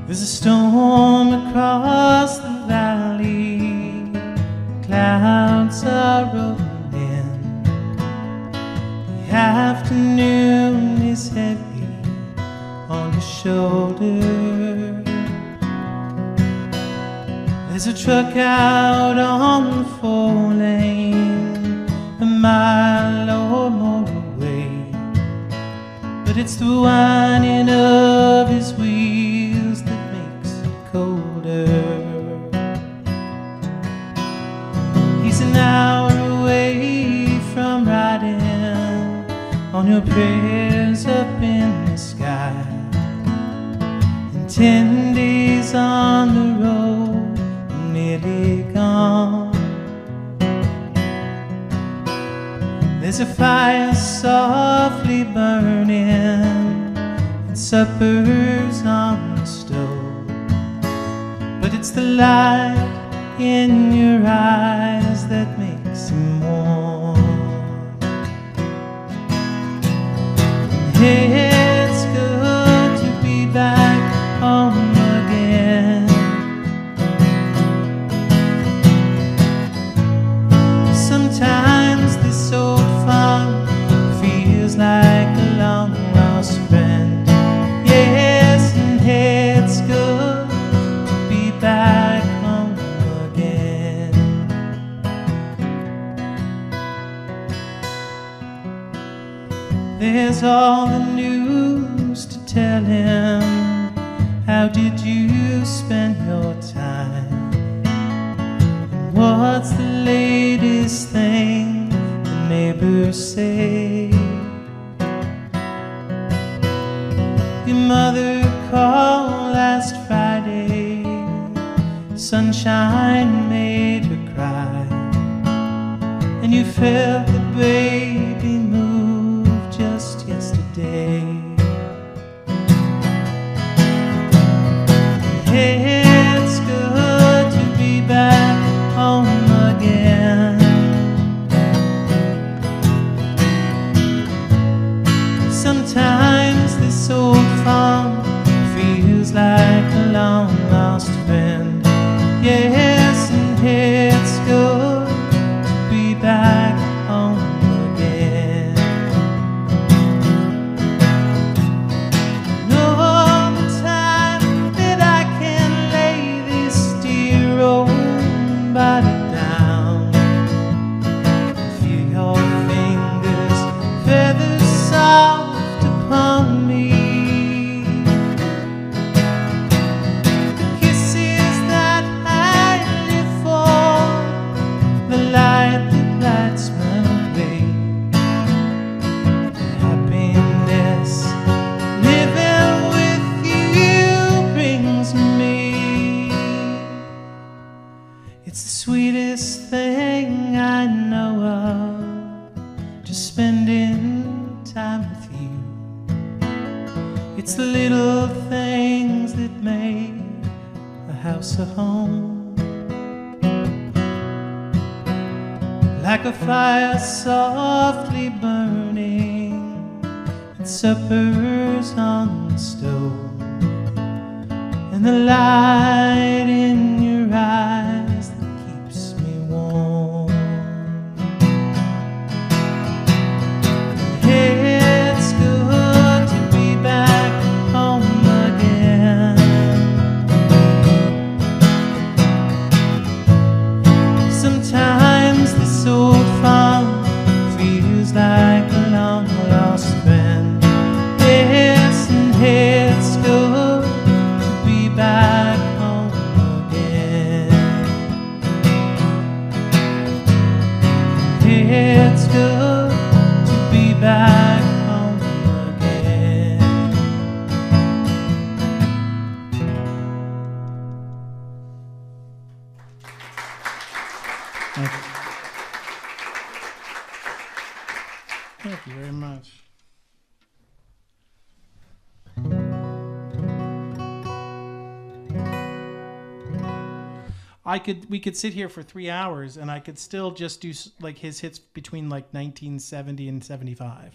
[SPEAKER 3] There's a storm across the valley, clouds are rolling in. The afternoon is heavy on your shoulder. There's a truck out on the 4-lane, a mile or more away, but it's the whining of his wheels that makes it colder. He's an hour away from riding on your prayers up in the sky, and 10 days on the road are nearly gone. There's a fire softly burning and supper's on the stove, but it's the light in your eyes that makes him warm. It's good to be back home again. Sometimes this old farm feels like a long lost friend. Yes, and it's good to be back home again.
[SPEAKER 1] there's all the news to tell him. How did you spend your time? And what's the latest thing the neighbors say? Your mother called last Friday. Sunshine made her cry, and you felt the baby move just yesterday. It's good to be back home again. Sometimes this old farm feels like a long lost friend. Yes, and it's good to be back home again. And all the time that I can lay this dear old body down, feel your fingers, feathers soft upon me. It's the little things that make a house a home. Like a fire softly burning and suppers on the stove, and the light in your eyes that keeps me warm. It's good to be back home again. Sometimes this old farm feels like a long lost friend. Yes, and it's good to be back home again. It's good to be back home again. Thank you. Thank you very much. We could sit here for 3 hours and I could still just do like his hits between like 1970 and 75.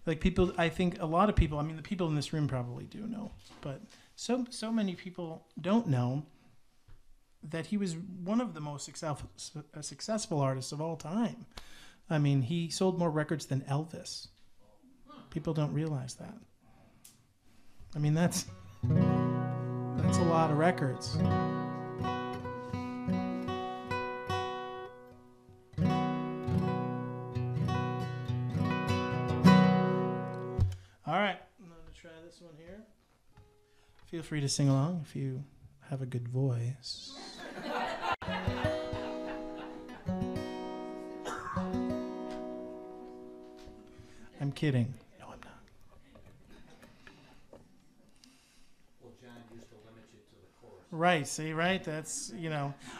[SPEAKER 1] Like people, I think a lot of people, I mean the people in this room probably do know, but so many people don't know that he was one of the most successful artists of all time. I mean, he sold more records than Elvis. People don't realize that. I mean, that's a lot of records. All right, I'm going to try this one here. Feel free to sing along if you have a good voice. I'm kidding. No, I'm not.
[SPEAKER 2] Well, John used to limit you to the chorus.
[SPEAKER 1] Right, see, right? That's,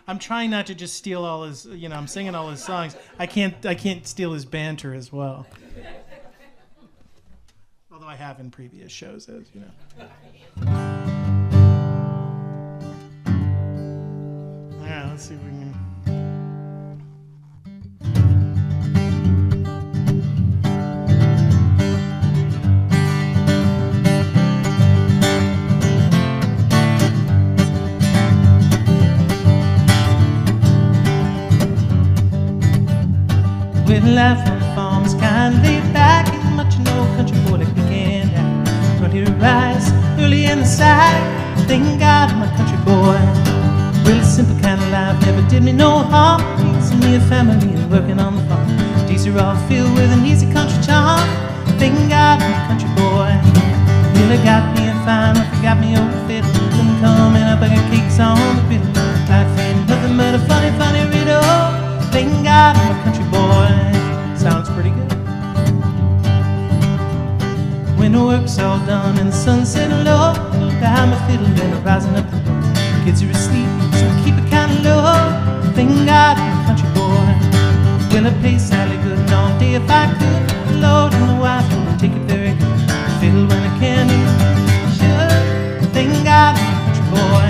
[SPEAKER 1] I'm trying not to just steal all his, I'm singing all his songs. I can't steal his banter as well. Although I have in previous shows, as you know. All right, let's see if we can. With life on the farm is kind of laid back, ain't much no country boy like we can have. Run here to rise early in the side. Thank God I'm a country boy. Really simple kind of life, never did me no harm. Raising me a family and working on the farm. Days streets are all filled with an easy country charm. Thank God I'm a country boy. Really got me a fine, I forgot me old fiddle. Been coming up, I got cakes on the griddle. Life ain't nothing but a funny, funny riddle. Thank God I'm a country boy. Sounds pretty good. When the work's all done and the sun's setting low, down my fiddle and I'm rising up the road. Kids are asleep, so I keep it kinda low. Thank God I'm a country boy. Will I play Sally good all day if I could? Lord and the wife will take it very good. Fiddle when I can and should. Thank God I'm a country boy.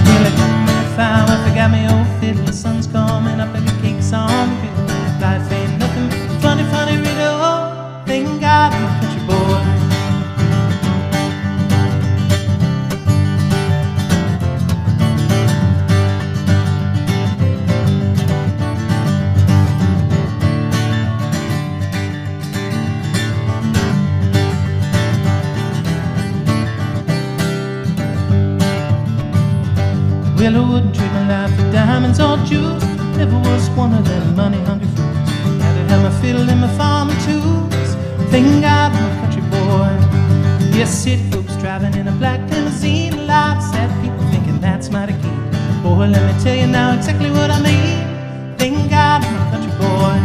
[SPEAKER 1] Will I got me a fine, I forgot me old fiddle. The sun's coming up, I got cakes on the griddle. Life ain't nothing but a funny, funny riddle. Thank God I'm a country boy. Well, I wouldn't trade my life for diamonds or jewels. Never was one of them money-hungry fools. Had to have my fiddle and my farming tools. Thank God I'm a country boy. Yes, city folks driving in a black limousine. A lot of sad people thinking that's mighty keen. Boy, let me tell you now exactly what I mean. Thank God I'm a country boy.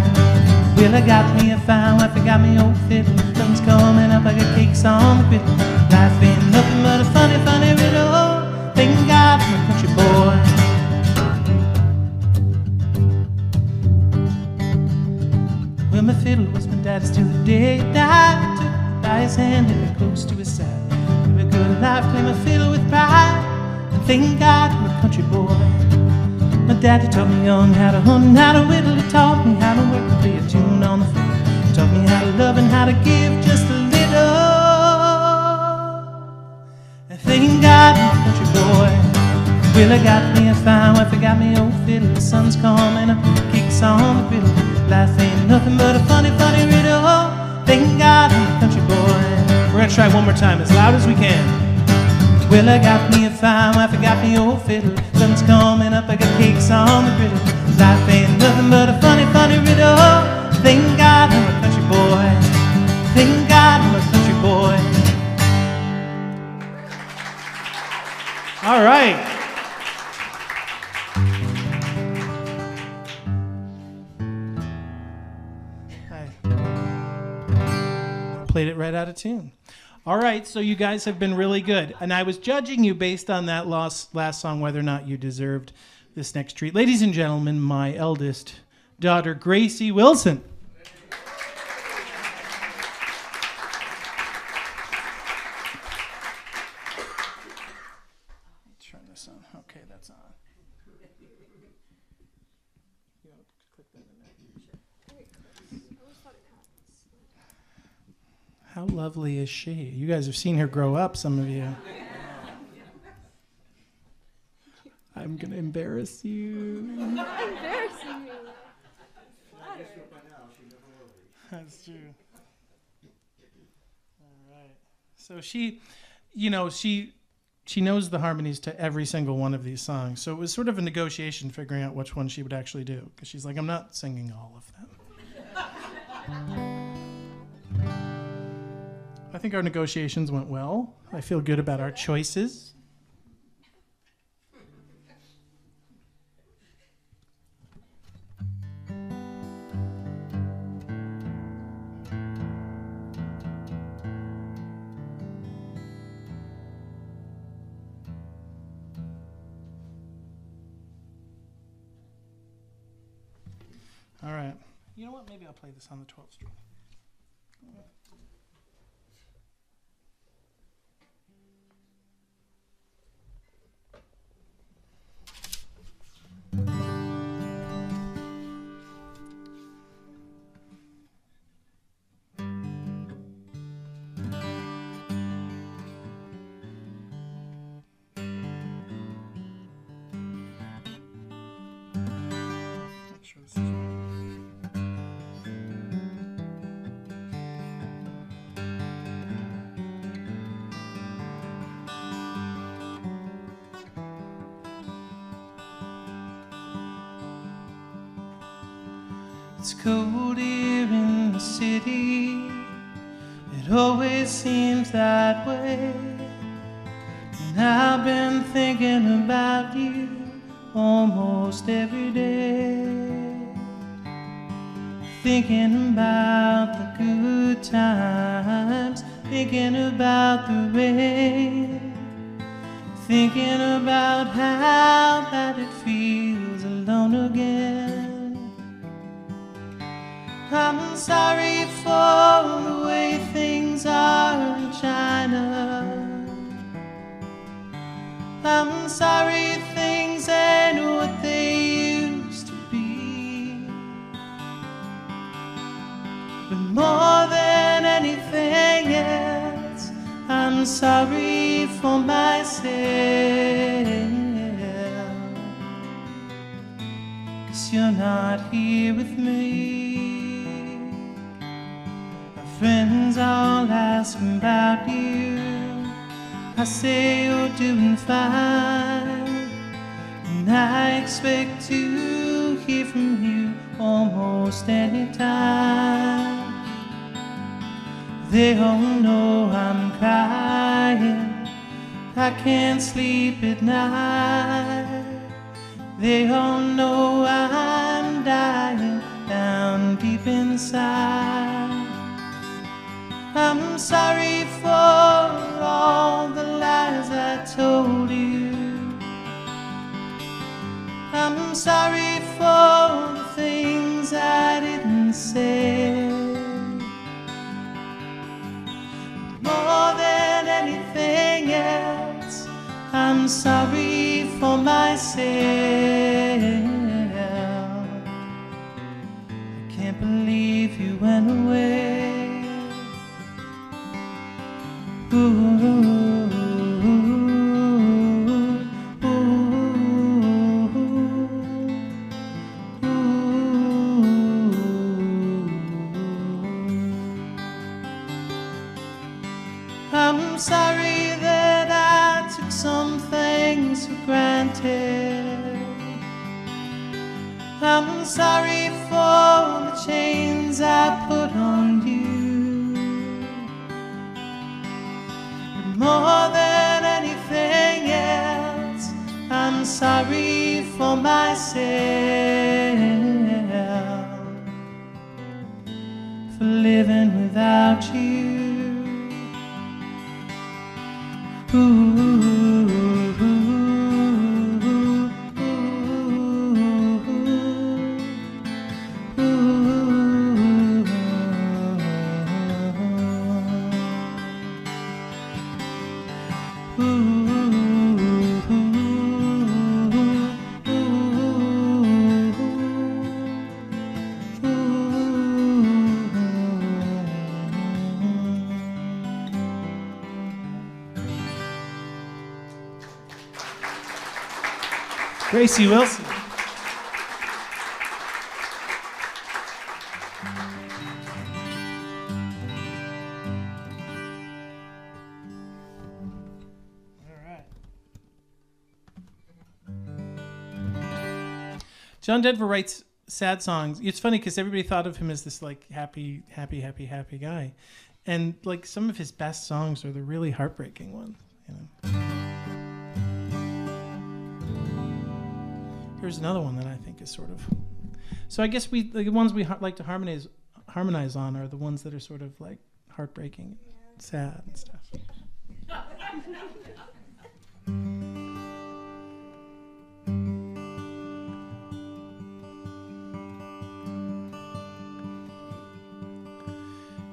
[SPEAKER 1] Well, I got me a fine wife, I got me old fiddle. Sun's coming up, I got cakes on the griddle. Life ain't nothing but a funny, funny riddle. Thank God I'm a country boy. Well, my fiddle was my daddy's till the day he died. He took me by his hand and me close to his side. Live a good life, play my fiddle with pride. And thank God I'm a country boy. My daddy taught me young how to hunt and how to whittle. He taught me how to work and play a tune on the fiddle. He taught me how to love and how to give just a little. And thank God I'm a country boy. Well, I got me a fine wife, I got me old fiddle. The sun's coming up, kicks on the griddle. Life ain't nothing but a funny, funny riddle. Thank God I'm a country boy. We're gonna try one more time, as loud as we can. Well, I got me a fine wife, I got me old fiddle. Sun's coming up, I got cakes on the griddle. Life ain't nothing but a funny, funny riddle. Thank God I'm a country boy. Thank God I'm a country boy. All right. Played it right out of tune. All right, so you guys have been really good. And I was judging you based on that last song, whether or not you deserved this next treat. Ladies and gentlemen, my eldest daughter, Gracie Wilson. Turn this on. Okay, that's on. How lovely is she? You guys have seen her grow up, some of you. I'm going to embarrass you.
[SPEAKER 4] Embarrassing you.
[SPEAKER 3] That's true. All right. So she knows the harmonies to every single one of these songs. So it was sort of a negotiation figuring out which one she would actually do. Because she's like, I'm not singing all of them. I think our negotiations went well. I feel good about our choices. All right. You know what? Maybe I'll play this on the 12th string. Make sure this is right.
[SPEAKER 1] It's cold here in the city. It always seems that way. And I've been thinking about you almost every day. Thinking about the good times, thinking about the rain, thinking about how that it feels alone again. I'm sorry for the way things are in China. I'm sorry things ain't what they used to be. But more than anything else, I'm sorry for myself. 'Cause you're not here with me. Friends all ask about you. I say you're doing fine, and I expect to hear from you almost any time. They all know I'm crying, I can't sleep at night. They all know I'm dying down deep inside. I'm sorry for all the lies I told you. I'm sorry for the things I didn't say. More than anything else, I'm sorry for myself. I can't believe you went away. I'm sorry that I took some things for granted. I'm sorry for the chains I put on you. More than anything else, I'm sorry for myself, for living without you. Gracie Wilson. John Denver writes sad songs. It's funny because everybody thought of him as this like happy guy, and like some of his best songs are the really heartbreaking ones. You know. Here's another one that I think is sort of. So I guess the ones we like to harmonize on are the ones that are sort of like heartbreaking, sad and stuff.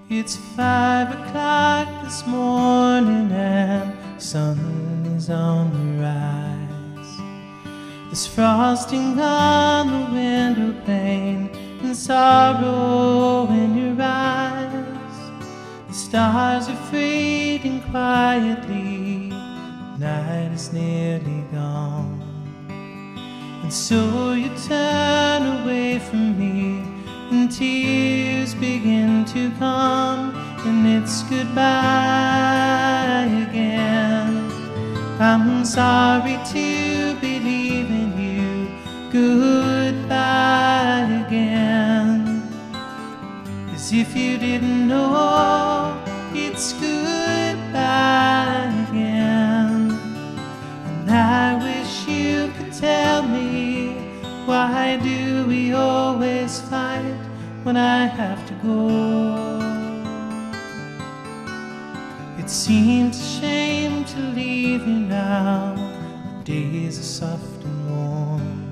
[SPEAKER 1] It's 5 o'clock this morning and sun is on the rise. There's frosting on the window pane and sorrow in your eyes. The stars are fading quietly, night is nearly gone. And so you turn away from me and tears begin to come, and it's goodbye again. I'm sorry to be leaving you, goodbye again. As if you didn't know it's goodbye again. And I wish you could tell me, why do we always fight when I have to go? It seems a shame to leave you now. The days are soft and warm.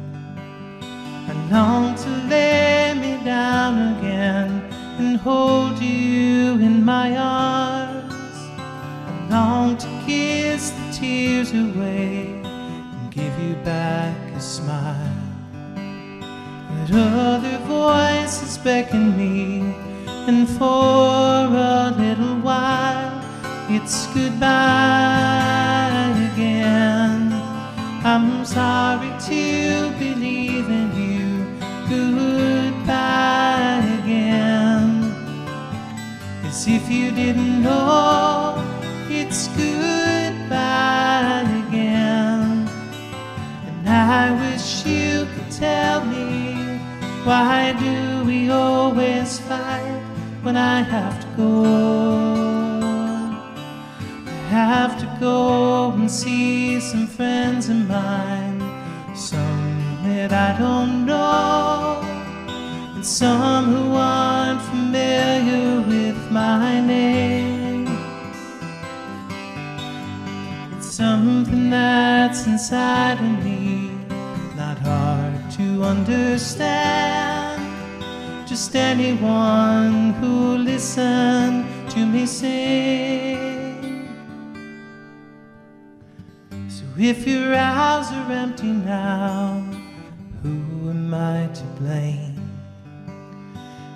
[SPEAKER 1] I long to lay me down again and hold you in my arms. I long to kiss the tears away and give you back a smile. But other voices beckon me, and for a little while it's goodbye again. I'm sorry to believe in you, goodbye again. As if you didn't know it's goodbye again. And I wish you could tell me, why do we always fight when I have to go? I have to go and see some friends of mine, some that I don't know, and some who aren't familiar with my name. It's something that's inside of me, not hard to understand. Just anyone who listened to me sing. So if your hours are empty now, who am I to blame?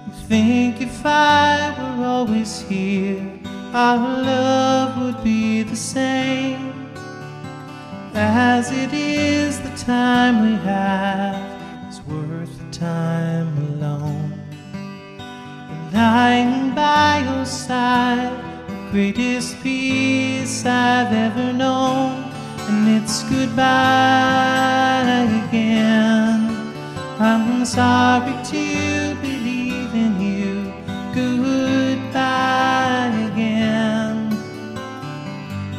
[SPEAKER 1] You think if I were always here, our love would be the same. As it is, the time we have is worth the time alone. And lying by your side, the greatest peace I've ever known. And it's goodbye again. I'm sorry to believe in you, goodbye again.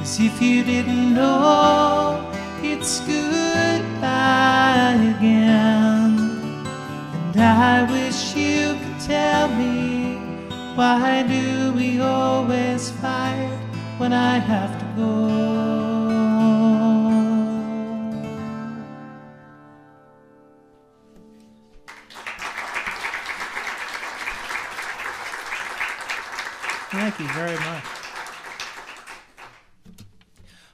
[SPEAKER 1] As if you didn't know it's goodbye again. And I wish you could tell me, why do we always fight when I have to go?
[SPEAKER 3] Thank you very much.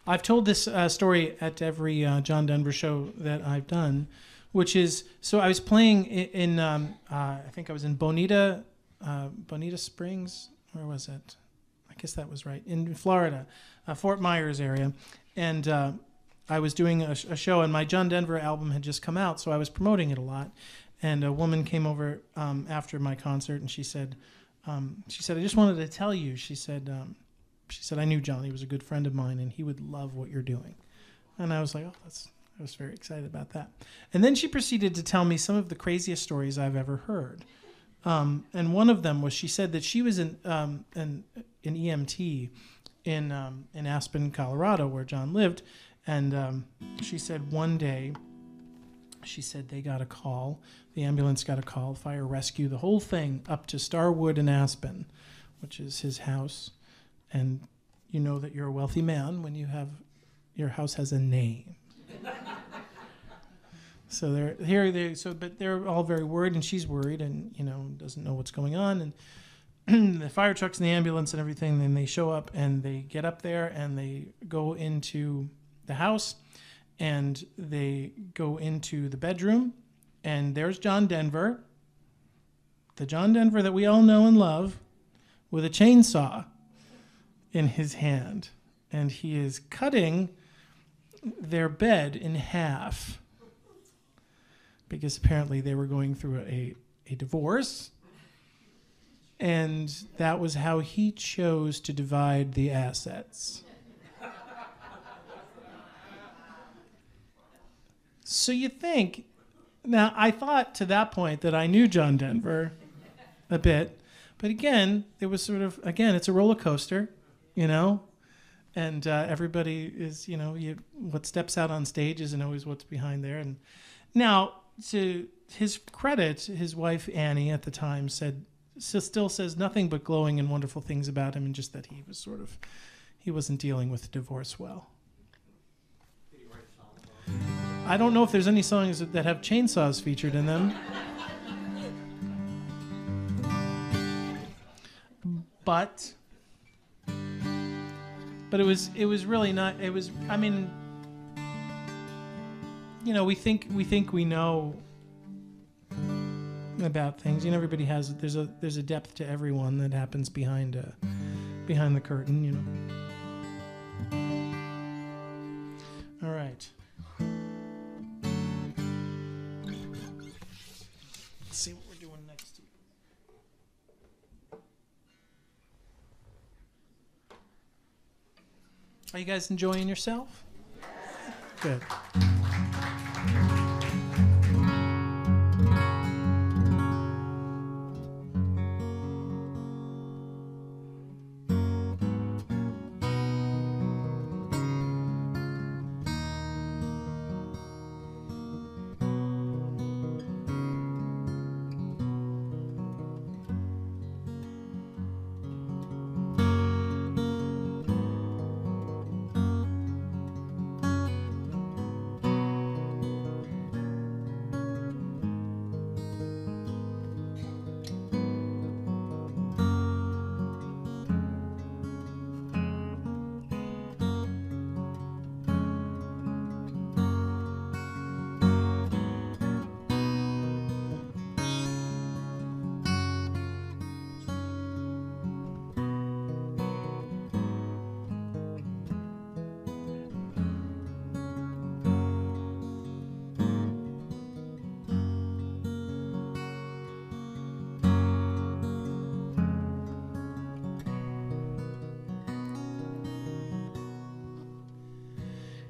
[SPEAKER 3] I've told this story at every John Denver show that I've done, which is, so I was playing in I think I was in Bonita Springs. Where was it? I guess that was right. In Florida, Fort Myers area. And I was doing a show, and my John Denver album had just come out, so I was promoting it a lot. And a woman came over after my concert, and she said, I just wanted to tell you, she said, I knew John. He was a good friend of mine, and he would love what you're doing. And I was like, I was very excited about that. And then she proceeded to tell me some of the craziest stories I've ever heard. And one of them was, she said that she was an EMT in Aspen, Colorado, where John lived. And she said one day, she said they got a call, the ambulance got a call, fire rescue, the whole thing up to Starwood in Aspen, which is his house. And you know that you're a wealthy man when you have, your house has a name. So but they're all very worried, and she's worried, and doesn't know what's going on. And the fire trucks and the ambulance and everything, then they show up and they get up there and they go into the house and they go into the bedroom, and there's John Denver, the John Denver that we all know and love, with a chainsaw in his hand, and he is cutting their bed in half because apparently they were going through a divorce, and that was how he chose to divide the assets. So you think, now I thought to that point that I knew John Denver a bit, But again, it was sort of, it's a roller coaster, you know, and everybody is, you know, what steps out on stage isn't always what's behind there. And now, to his credit, his wife Annie at the time still says nothing but glowing and wonderful things about him, and just that he wasn't dealing with divorce well. I don't know if there's any songs that have chainsaws featured in them. But it was really not. It was. I mean, you know, we think we know about things. You know, everybody has. There's a depth to everyone that happens behind the curtain. You know. All right. Let's see what we're doing next. Are you guys enjoying yourself? Good.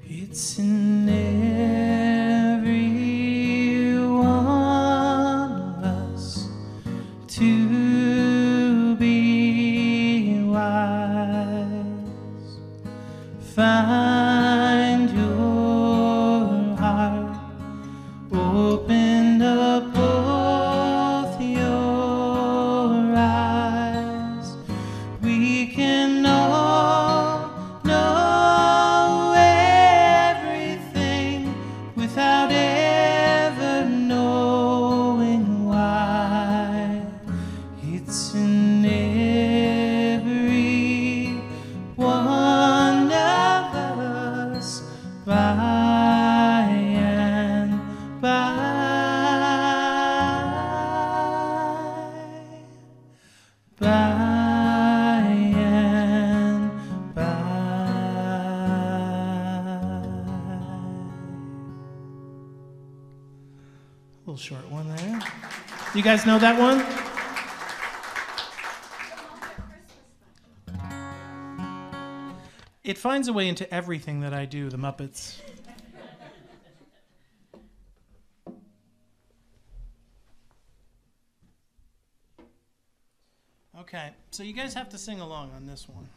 [SPEAKER 3] It's in every one of us to be wise. Find your heart, open up both your eyes. We can all know everything without ever knowing why. It's in every one of us, by and by. By and by. A little short one there. You guys know that one? It finds a way into everything that I do, the Muppets. Okay, so you guys have to sing along on this one.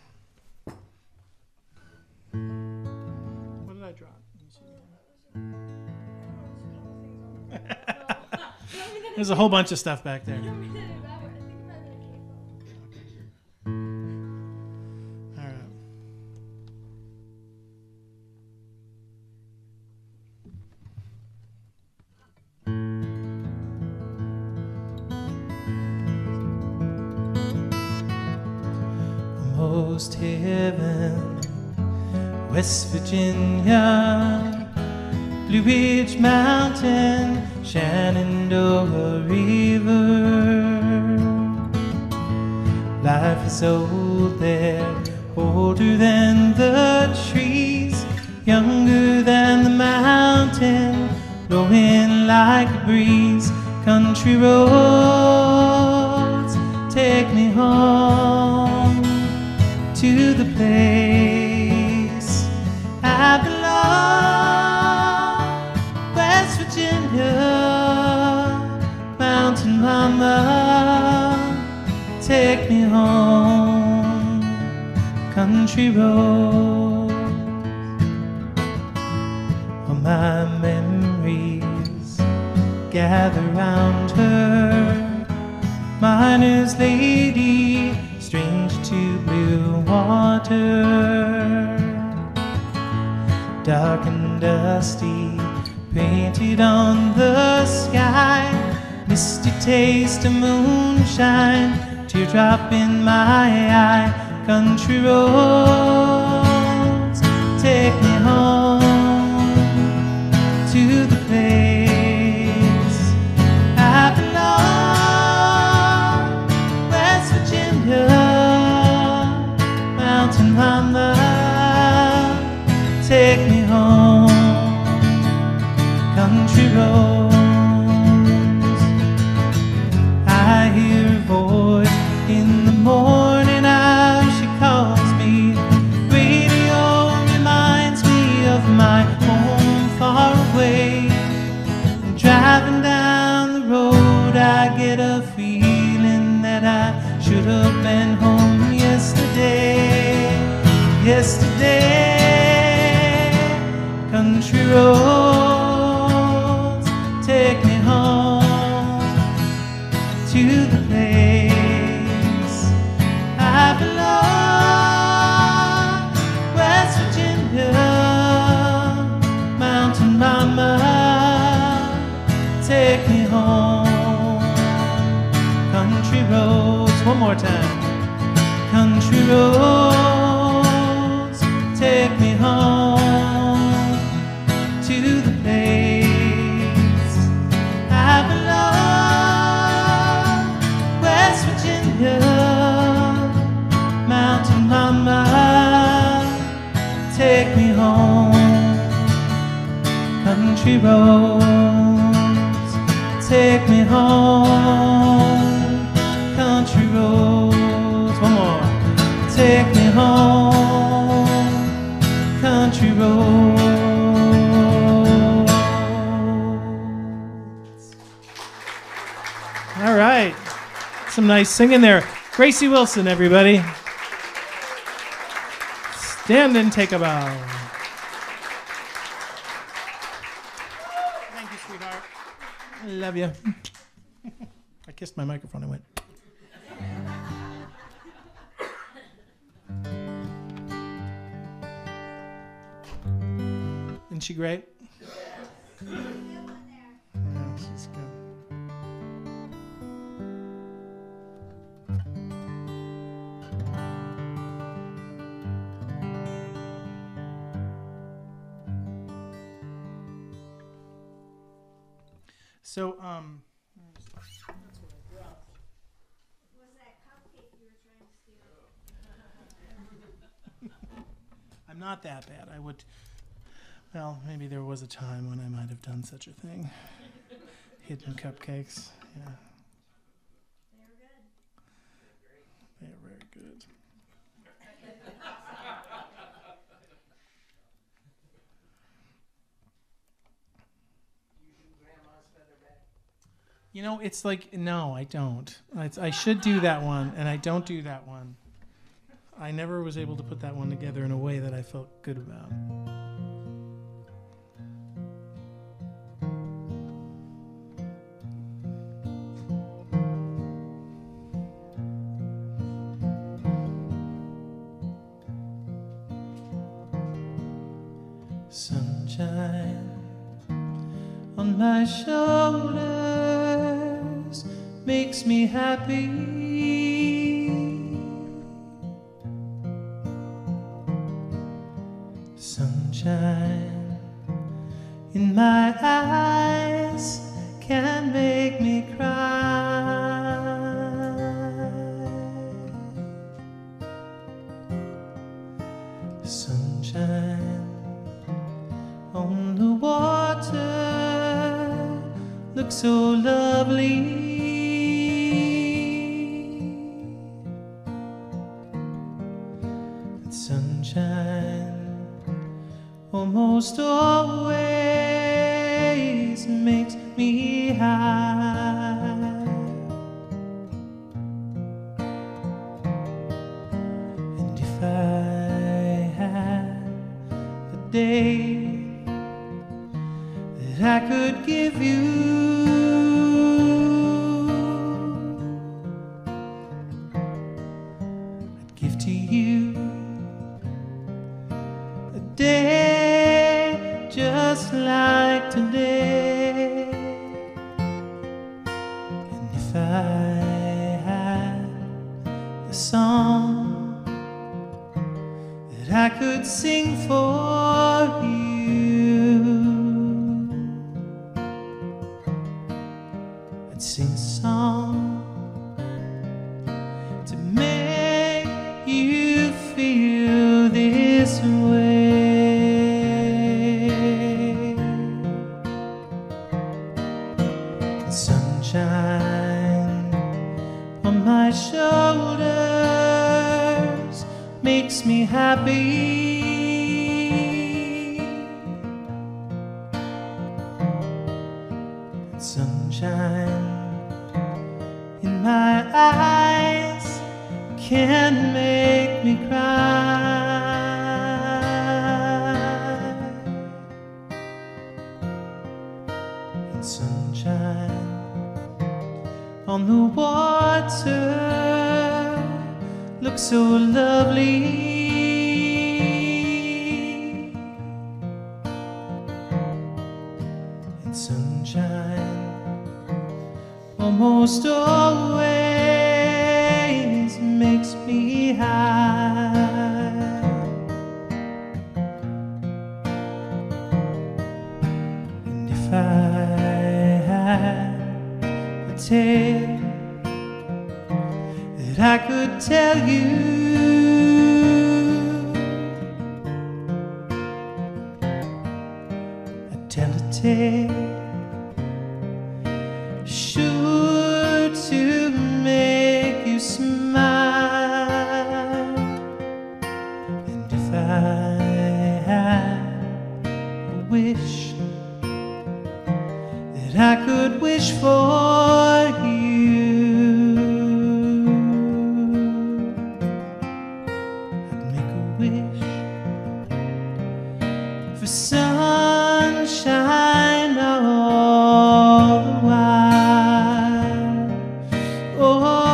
[SPEAKER 3] What did I drop? There's a whole bunch of stuff back there. All right. Almost heaven, West Virginia, Blue Ridge Mountain, Shenandoah River. Life is old there, older than the trees, younger than the mountain, blowing like a breeze. Country roads take me home to the place I belong. West Virginia, mountain mama,
[SPEAKER 1] take me home, country road. All my memories gather round her, miner's lady, strange to blue water, dark and dusty, painted on the sky, misty taste of moonshine, teardrop in my eye, country roads, take me home to the place I belong, West Virginia, mountain mama, take me home, country roads. I hear a voice in the morning as she calls me. Radio reminds me of my home far away. And driving down the road, I get a feeling that I should have been home yesterday. Yesterday, country roads, take me home to the place I belong, West Virginia, mountain mama, take me home, country roads, one more time, country roads, take me home to the place I belong, West Virginia, mountain mama, take me home, country roads, take me home, country roads, one more, take me home, country roads. All right, some nice singing there. Gracie Wilson, everybody. Stand and take a bow. Thank you, sweetheart. I love you. I kissed my microphone and went. Isn't she great? Yeah, she's good. So,
[SPEAKER 4] Was that cupcake you were trying to steal?
[SPEAKER 3] I'm not that bad. I would, well, maybe there was a time when I might have done such a thing. Hidden cupcakes, yeah.
[SPEAKER 4] They were good.
[SPEAKER 3] They are very good. You know, it's like, no, I don't. I should do that one, and I don't do that one. I never was able to put that one together in a way that I felt good about. Sunshine on my shoulders makes me happy. Sunshine in my eyes can make me cry. Sunshine on the water looks so lovely. And sunshine almost always makes me high.
[SPEAKER 1] give you. I'd give to you a day just like today. And if I had a song that I could sing for you, I'd sing a song to make you feel this way. The sunshine on my shoulders makes me happy. And sunshine in my eyes can make me cry. And sunshine on the water looks so lovely. And sunshine almost always makes me high. And if I had a tale that I could tell you, I'd tell a tale sure to make you smile. And if I had a wish that I could wish for you, I'd make a wish for sunshine all the while. Oh,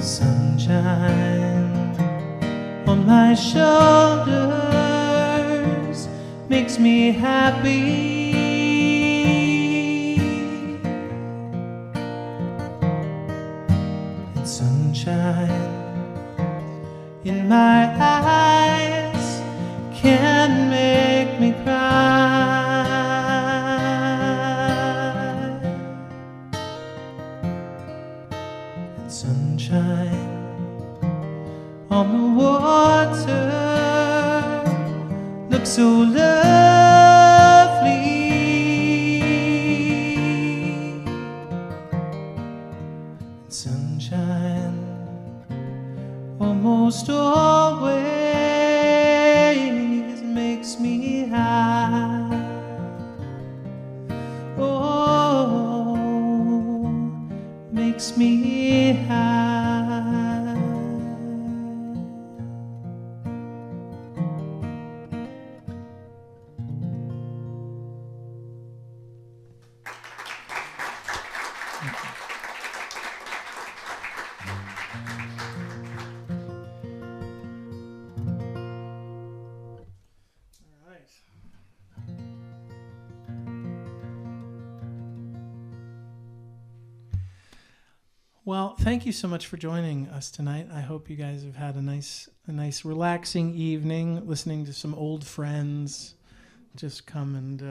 [SPEAKER 1] sunshine on my shoulders makes me happy. And sunshine in my eyes can make me cry. And sunshine on the water looks so lovely. And sunshine almost always makes me high. Oh, makes me high. Well, thank you so much for joining us tonight. I hope you guys have had a nice relaxing evening, listening to some old friends just come and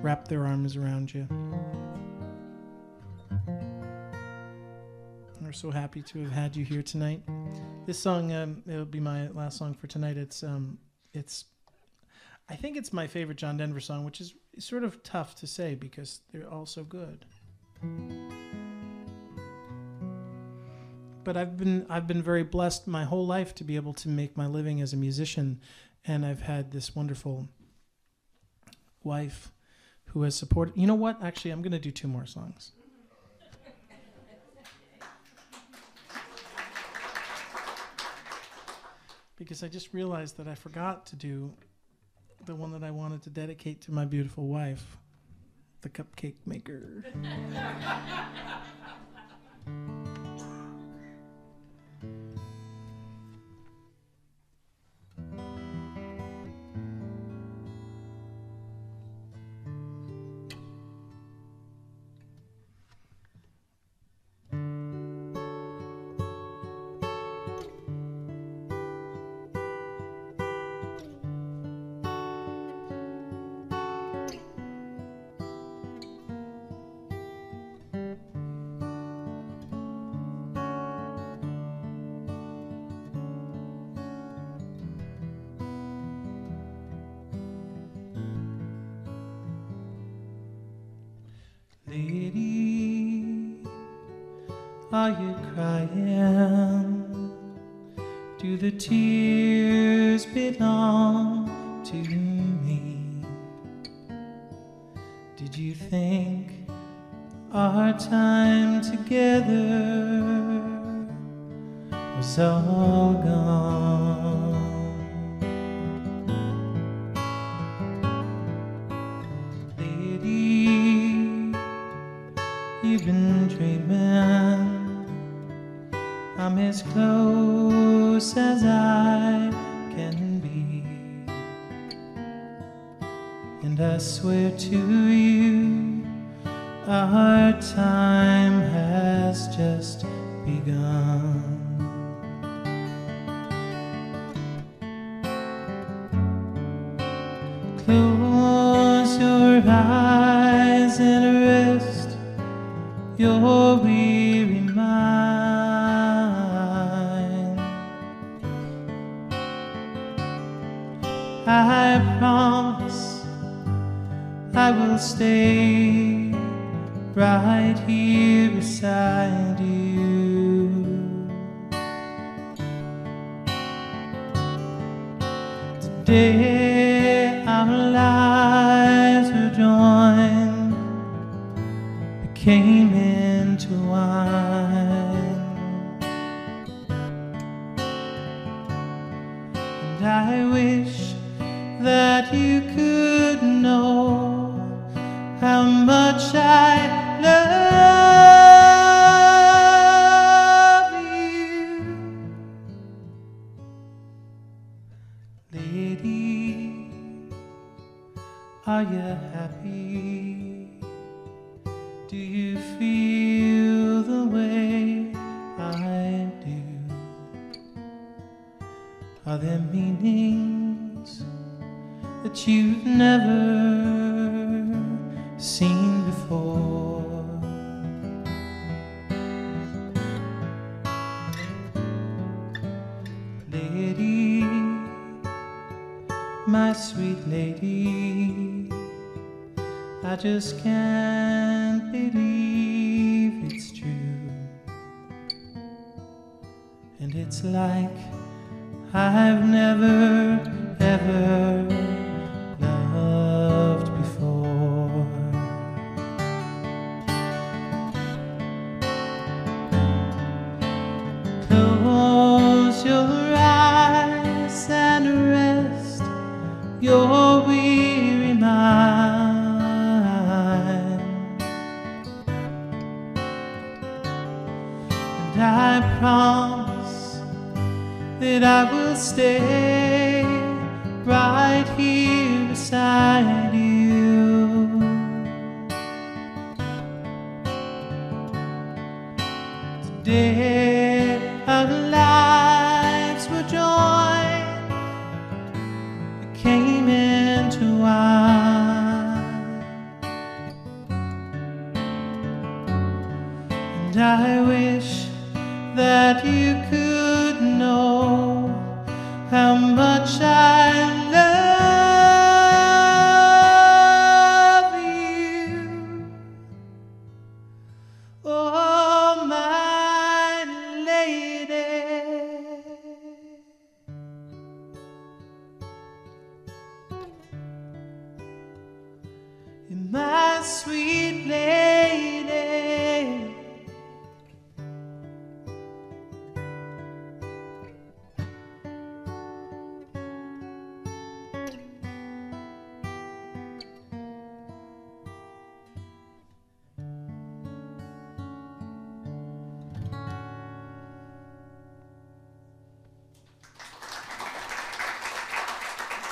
[SPEAKER 1] wrap their arms around you. We're so happy to have had you here tonight. This song, it'll be my last song for tonight. It's I think it's my favorite John Denver song, which is sort of tough to say because they're all so good. But I've been very blessed my whole life to be able to make my living as a musician, and I've had this wonderful wife who has supported. You know what? Actually, I'm going to do 2 more songs. Because I just realized that I forgot to do
[SPEAKER 3] the one that I wanted to dedicate to my beautiful wife, the cupcake maker. Lady, are you crying? Do the tears belong to me? Did you think our time together was all gone? Lady, you've been dreaming I'm as close as I can be, and I swear to you our time has just begun. Close your eyes and rest your weary mind. I promise I will stay right here beside you. Today our lives were joined, became intertwined, and I wish that you could know how much I love you. Lady, are you happy? Do you feel the way I do? Are there meanings that you've never seen before? Lady, my sweet lady, I just can't believe it's true, and it's like I've never ever loved before. Close your eyes and rest your weary mind, and I promise that I will stay right here beside you. Today our lives were joined, became intertwined, and I wish that you could know how much I love you. Oh, my lady, my sweet lady.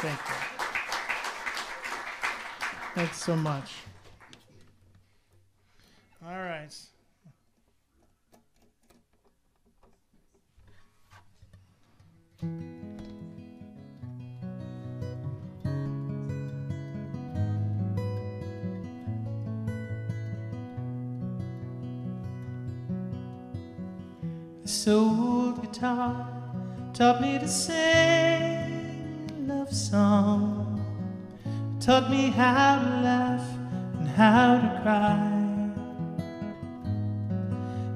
[SPEAKER 3] Thank you. Thanks so much. All right. This old guitar taught me to sing a love song, taught me how to laugh and how to cry.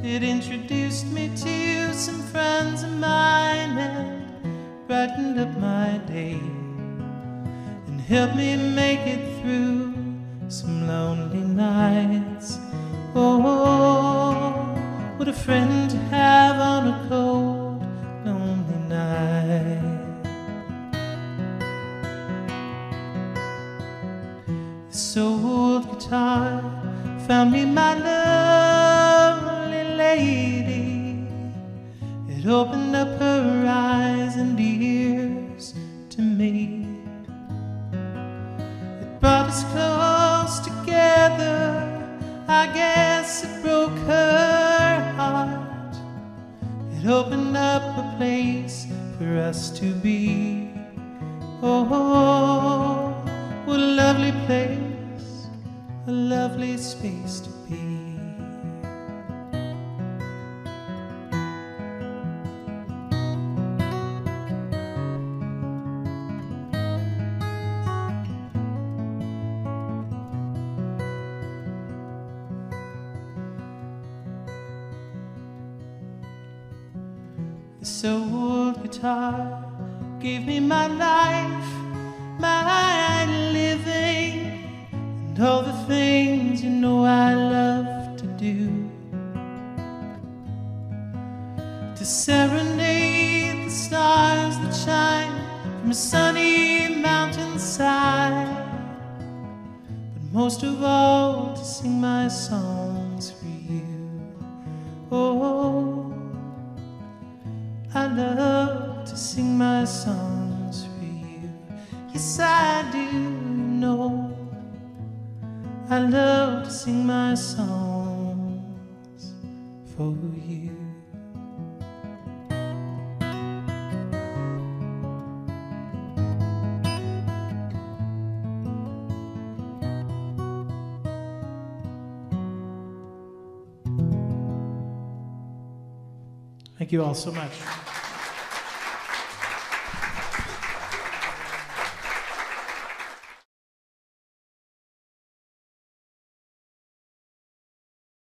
[SPEAKER 3] It introduced me to some friends of mine and brightened up my day and helped me make it through some lonely nights. Oh, what a friend to have on a cold, lonely night. This old guitar found me my lovely lady. It opened up her eyes and ears to me. It brought us close together. I guess it broke her heart. It opened up a place for us to be. Oh, what a lovely place, a lovely space to be. This old guitar gave me my life, my living, and all the things you know I love to do. To serenade the stars that shine from a sunny mountainside, but most of all to sing my songs for you. Oh, I love to sing my songs for you. Yes, I do, you know. I love to sing my songs for you. Thank you all so much.